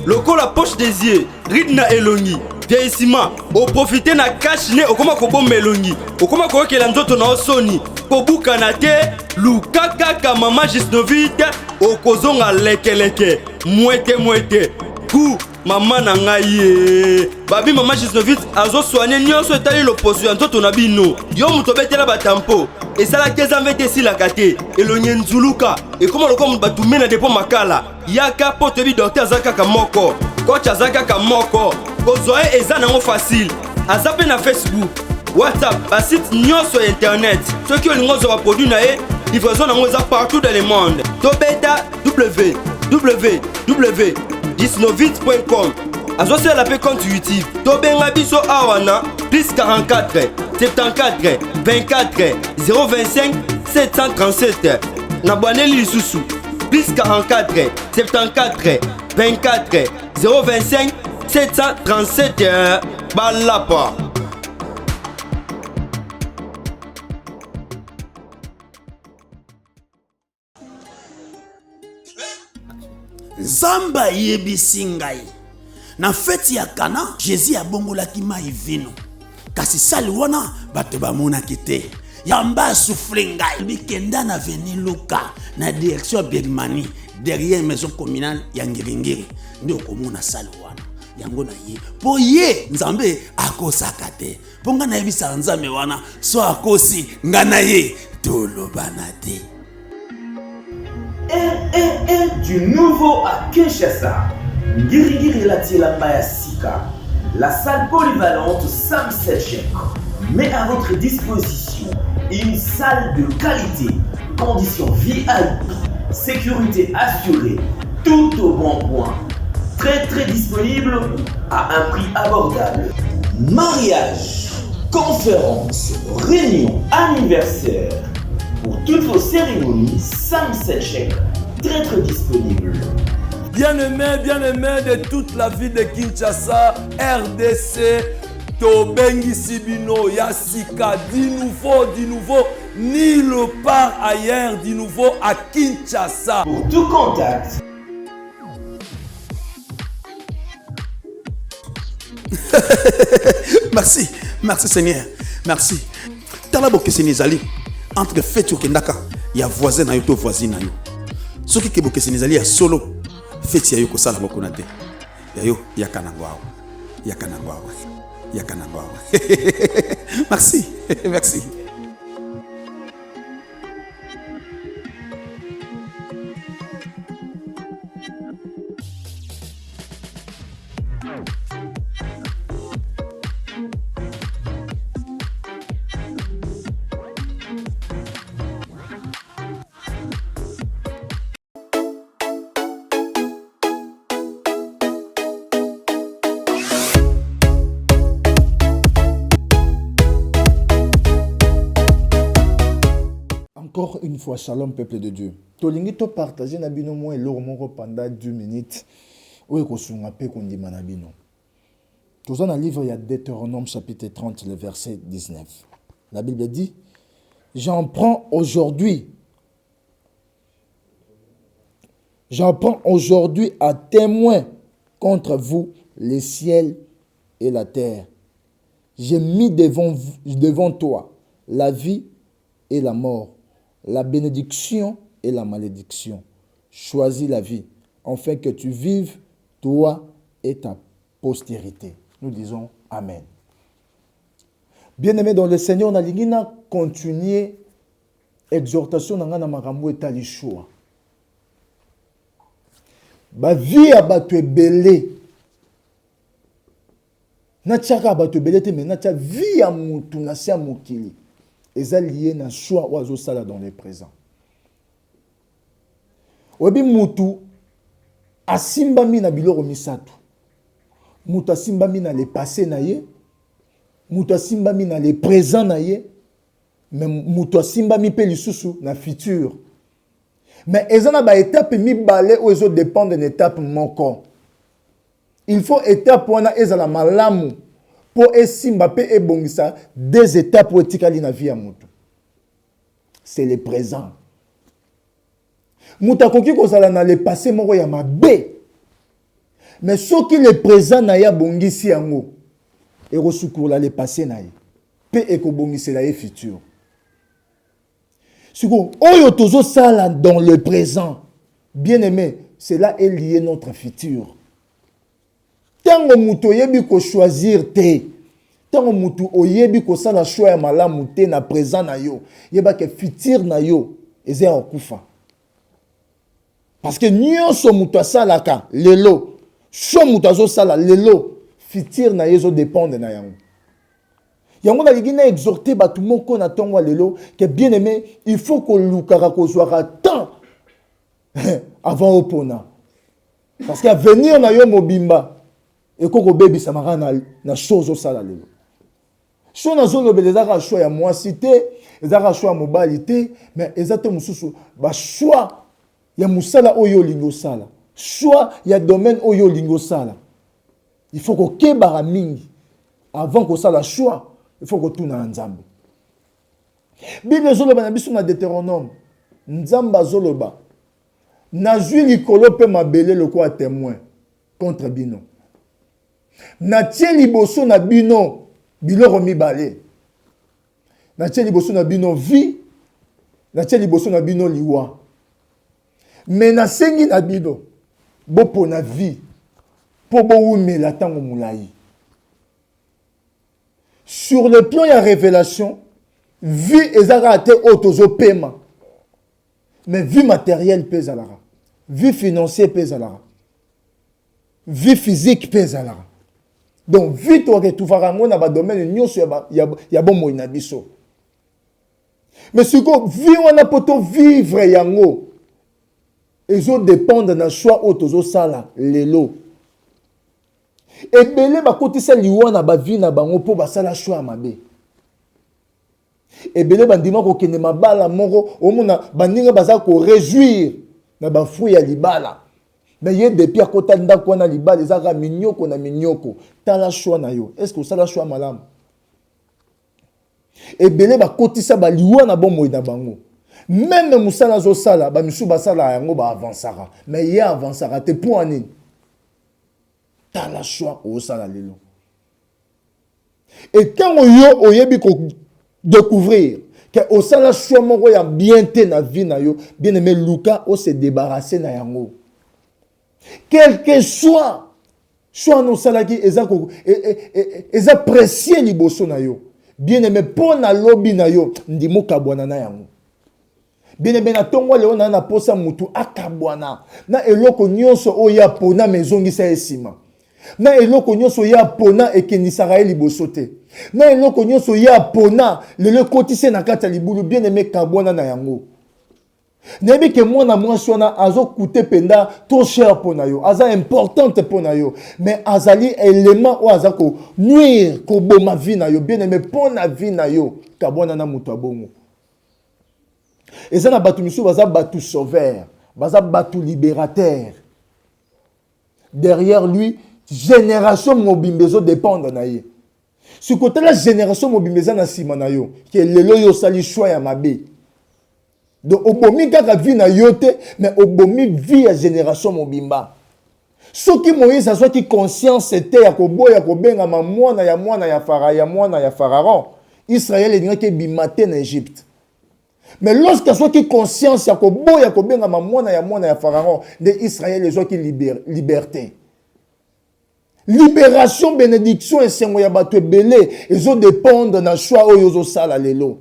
lokola poche des yeux ridna elongi vieillissement o profiter na cash ne okoma kobomba elongi okoma koyokela nzoto na osoni kobuka na te luka kaka mama Gisnovitz okozonga lekeleke mwete ku mama na ngai babi mama Gisnovitz azo soigner nyonso etali loposo ya nzoto na bino yo muto betela batampo esala keza mvete silaka te elonye nzuluka ekoma lokomo batume na depo makala yaka po toyebi docteur aza kaka moko coach aza kaka moko kozwa ye eza nango facile aza mpe na Facebook WhatsApp basite nyonso ya internet soki olingi ozwa baproduit na ye livraison nango eza partout dans le monde tobeta www.gisnovitz.com azosala la pe compte YouTube tobenga biso awana plus 44 74 24 025 737 nabwaneli lisusu plus 44 74 24 025 737 balapa. Zamba yebisi ngai na feti ya Kana Jésus abongolaki mai vino kasi sali wana bato bamonaki te yamba souffle ngai bikenda na veni Luka na direction Bermani derrière maison communale ya Ngiringiri ndio komona sali wana yango na ye po ye nzambe akosaka te po nga na yebisa nzambe wana so akosi nga na ye tolobana te. Du nouveau à Kinshasa, Ngirigiri Latilamba Sika, la salle polyvalente Sam Selchek met à votre disposition une salle de qualité, conditions VIP, sécurité assurée, tout au bon point, très disponible à un prix abordable. Mariage, conférences, réunions, anniversaires. Pour toutes vos cérémonies, Sam Selchek, très disponible. Bien-aimés de toute la ville de Kinshasa, RDC, Tobengi Sibino, Yassika, du nouveau, nulle part ailleurs, du nouveau à Kinshasa. Pour tout contact. Merci Seigneur, merci. Talabo Kesenizali. Entre fête okendaka ya voisin na yo to voisine na yo soki ke bokesenizali ya solo fête ya yo kosala mokona te ya yo ya kanangwa merci. Encore une fois, shalom peuple de Dieu. Tolingi to partager na bino mo eloko moko pendant 2 minutes. Oye kosunga pe kondima na bino. Tous dans le livre il y a Deutéronome chapitre 30 le verset 19. La Bible dit: J'en prends aujourd'hui à témoin contre vous les ciels et la terre. J'ai mis devant toi la vie et la mort, la bénédiction et la malédiction. Choisis la vie, afin que tu vives, toi et ta postérité. Nous disons Amen. Bien-aimé dans le Seigneur, on a dit continuer exhortation dans la maramou et talishua. Ba vie à batu belé. Na tchaka batu belé te mais na tcha vie à mutu na sia mukili. Eza lié na choix oiseau sala dans le présent. Obi mutu asimbami na biloko misatu. Mutu asimbami na le passé na ye. Mutu asimbami na le présent na ye. Mais mutu asimbami pe lisusu na futur. Mais ezana ba étape mi balé ou ezo dépend d'une étape moko. Il faut étape wana ezala malamu pour esimba pe ebongisa des étapes où etikali na vie ya mutu. C'est le présent. Mutu akoki kozala na le passé moko ya mabe. Mais soki le présent na ya bongisi yango ekosukola le passé na ye pe ekobongisela ye futur. Oyo tozo sala dans le présent, bien aimé, cela est lié à notre futur. Tango mutu oyebi ko choisir te, tango mutu oyebi ko sala choix ya malamu te na présent na yo, yeba ke futur na yo eze okufa. Parce que nyonso mutu asalaka lelo, so mutu azo sala lelo, futur na yo zo dépendre na yango. Yango na ligina exhorter batu moko na tongo lelo que bien aimé, il faut que lukara ko zwara temps avant opona. Parce qu'à venir na yo mobimba et ko bebi samara na chose au sala lelo. So na zolo beleza choix ya moi cité, ezaka choix mobalité, mais exactement mususu ba choix ya musala oyo lingo sala. Choix ya domaine oyo lingo sala. Il faut ko kebara mingi avant ko sala choix. Il faut que tout na nzambe. Bible zoloba na biso na Deutéronome. Nzamba zoloba. Na zui likolo pe mabele loko a témoin contre bino. Na tie liboso na bino biloko mibale. Na tie liboso na bino vie. Na tie liboso na bino liwa. Mais na sengi na bino bopo na vie. Po bo umela tango mulai. Sur le plan de la révélation, vie ezara te otozo paiement. Mais vie matérielle pèse à l'ara. Vie financière pèse à l'ara. Vie physique pèse à l'ara. Donc, vie toi que tu vas ramener dans le domaine, il y a bon mot inabiso. Mais ce que vie on a poto vivre yango. Les autres dépendent de choix otozo sala lelo. Et belé ba kotisa liwa na ba vie na bango po ba sala choix mabe. Et belé bandima ko kende mabala moko omona bandinga baza ko réjouir na ba fruit ya libala. Mais yé depuis à kota ndako na libala ezaka minyoko na minyoko. Tala choix na yo. Est-ce que sala choix malam? Et belé ba kotisa ba liwa na bon moyi na bango. Même musala zo sala ba misu ba sala yango ba avansara. Mais yé avansara te pour anine. T'as la choix au sala lelo. Et quand on oyebi ko découvrir que au sala choix moko ya bien te na vie na yo, bien aimé Luka o se débarrasser na yango. Quel que soit no sala ki eza précieux liboso na yo. Bien aimé pour na lobby na yo, ndimo kabwana na yango. Bien aimé na tongo leo na posa mutu akabwana. Na eloko nyonso oya pona mezongisa esima. Na eloko nyonso ya pona ekenisaka ye liboso te. Na eloko nyonso ya pona lelo kotise na kati ya libulu bien aimé kabwana na yango. Nebi ke mwana mwasi wana azo coûter penda trop cher pona yo, aza importante pona yo, mais azali élément ou aza ko nuire ko boma vie na yo, bien aimé pona vie na yo kabwana na mutu abongo. Eza na batu misu baza batu sauveur, baza batu libérateur. Derrière lui génération mobimbezo dépendre na ye. Ce côté la génération mobimbeza na sima na yo, qui est lelo yo sali choix ya mabe. Donc obomi kaka vie na yo te, mais obomi vie ya génération mobimba. Soki Moïse a soit conscience était ya koboya kobenga mwana ya Pharaon, Israël est bimate na Égypte. Mais lorsqu'il soit conscience ya koboya kobenga mwana ya Pharaon, de Israël les qui liberté. Libération, bénédiction et sengo ya bato ebele. Ils ont dépendre na choix oyo zo sala lelo.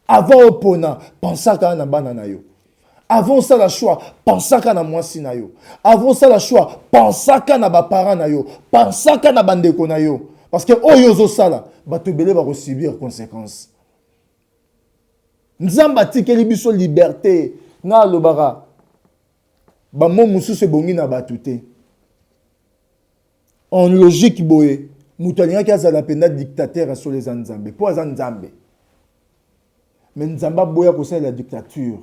Avant opona, pensaka na bana na yo. Avant ça la choix, pensaka na mwasi na yo. Avant ça la choix, pensaka na ba parents na yo. Pensaka na bandeko na yo. Parce que oyo zo sala, bato ebele ba subir conséquences. Nzamba tikeli biso liberté. Na lobara. Ba mo mususu bongi na batute. En logique boye, mutalinga ki azala penda dictateur sur les Nzambe. Po azan Nzambe. Mais Nzamba boya ko la dictature.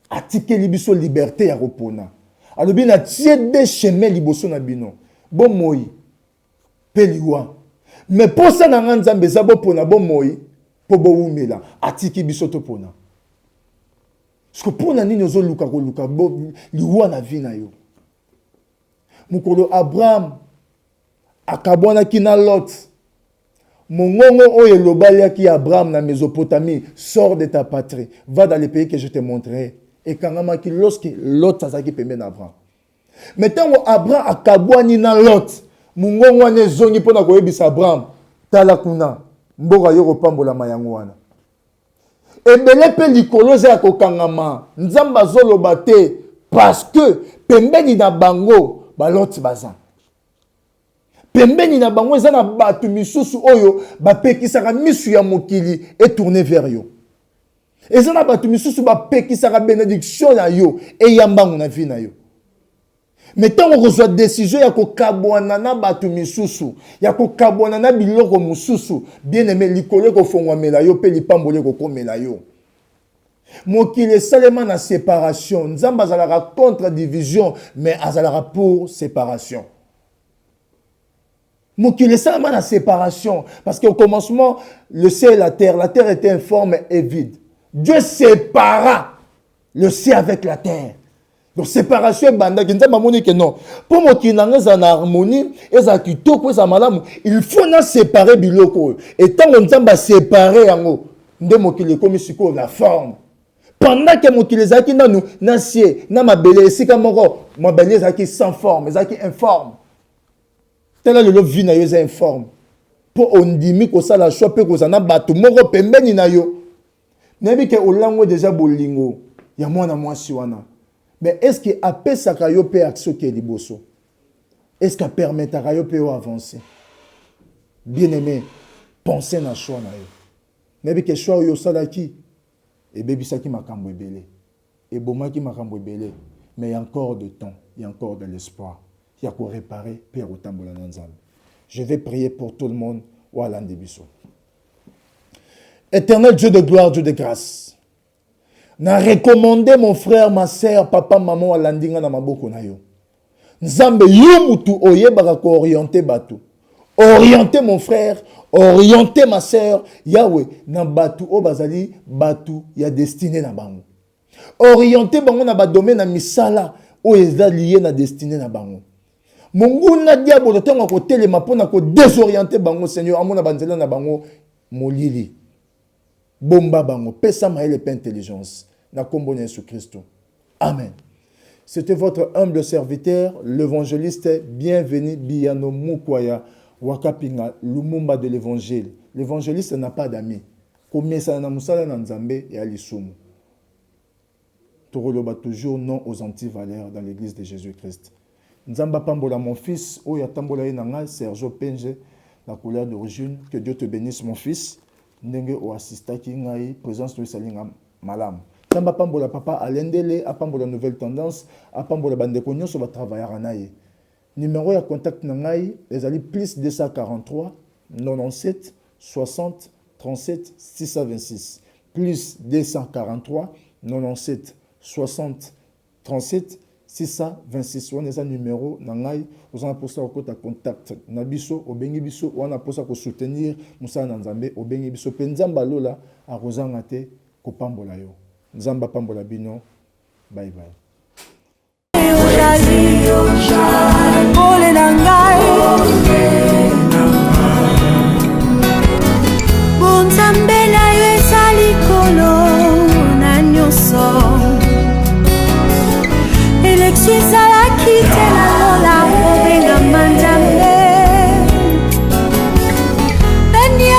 Atikeli biso liberté ya repona. Alobi na tie des chemins liboso na bino. Bon moi. Peliwa. Mais pour ça na Nzambe za bo pona bon moi. Po bo umela. Atiki biso to pona. Parce que pour nani nozo luka ko luka bo liwa na vie na yo. Mukolo Abraham akabwana kina Lot. Mongongo oye lobalia ki Abraham na Mésopotamie, sors de ta patrie, va dans les pays que je te montrerai. Et quand qui lorsque Lot azaki pembe na Abraham. Maintenant Abraham akabwani na Lot. Mongongo ne zongi pona ko yebisa Abraham, tala kuna mboka yo kopambola mayango wana. Ebele pe likolo za kokangama, nzamba zoloba te parce que pembeni na bango ba Lot bazan. Pembeni na bango eza na batu misusu oyo bapekisaka misu ya mokili et tourner vers yo. Eza na batu misusu bapekisaka bénédiction na yo et yambangu na vie na yo. Mais tant on reçoit décision ya kokabwana na batu misusu, ya kokabwana na biloko mususu, bien aimé likolo ko fongwamela yo pe lipambole ko komela yo. Mokili seulement na séparation, nzamba azalaka contre division mais azalaka pour séparation. Mokili seulement la séparation. Parce qu'au commencement, le ciel et la terre était informe et vide. Dieu sépara le ciel avec la terre. Donc séparation est banda. Non. Pour mokili n'angez en harmonie, il faut na séparer biloko. Et tant qu'on va séparer en de mokili comme siko la forme. Pendant que mokili zaki na nous na ciel, na mabele sika moko, mabele zaki sans forme, zaki informe. Tela le vie na yo est informe. Pour on dimi ko sala choix pe ko sana batu moko pembeni na yo. Nebi ke olango déjà bolingo. Ya mwana mwasi wana. Mais est-ce que apesaka yo pe action ke liboso? Est-ce que permettra yo pe avancer? Bien aimé, pensez na choix na yo. Nebi ke choix yo sala ki et bebisaki makambo ebele. Et bomaki makambo ebele. Mais il y a encore de temps, il y a encore de l'espoir. Il y a quoi réparer, Père Otambola Nanzam. Je vais prier pour tout le monde. Oualan Debiso. Éternel Dieu de gloire, Dieu de grâce. N'a recommandé mon frère, ma sœur, papa, maman, Alandinga na maboko na yo. Nzambe yomutu oye barako orienté batu. Orienter mon frère, orienter ma sœur, Yahweh, na batu o bazali, batu, ya destiné na bango. Orienter bango na ba domaine na misala, o eza lié na destiné na bango. Monguna diabo tonga ko telema pona ko désorienter bango Seigneur amona banzela na bango molili bomba bango pesa maele pe intelligence na kombo na Jésus Christ. Amen. C'était votre humble serviteur l'évangéliste bienvenu Biano Mukwaya Wakapinga Lumumba de l'évangile. L'évangéliste n'a pas d'amis. Combien ça na musala na Nzambe et alisumu. Toroloba toujours non aux antivaleurs dans l'église de Jésus-Christ. Nzamba pambola mon fils, Oya tambola nanga Sergio Penge, la couleur d'origine. Que Dieu te bénisse mon fils. Ndenge o assista ki ngai présence de salinga malam. Nzamba pambola papa alendele, apambola nouvelle tendance, apambola bande konyo so ba travailler naye. Numéro ya contact nangai ezali plus 243 97 60 37 626 plus 243 97 60 37 626. On a un numéro, vous en avez pour contact. Nabiso, obengi biso, on a pour soutenir Moussa Nanzambe, obengi biso, penzamba lola, a Rosangate, kopambola yo. Nzamba pambola bino, bye bye. She's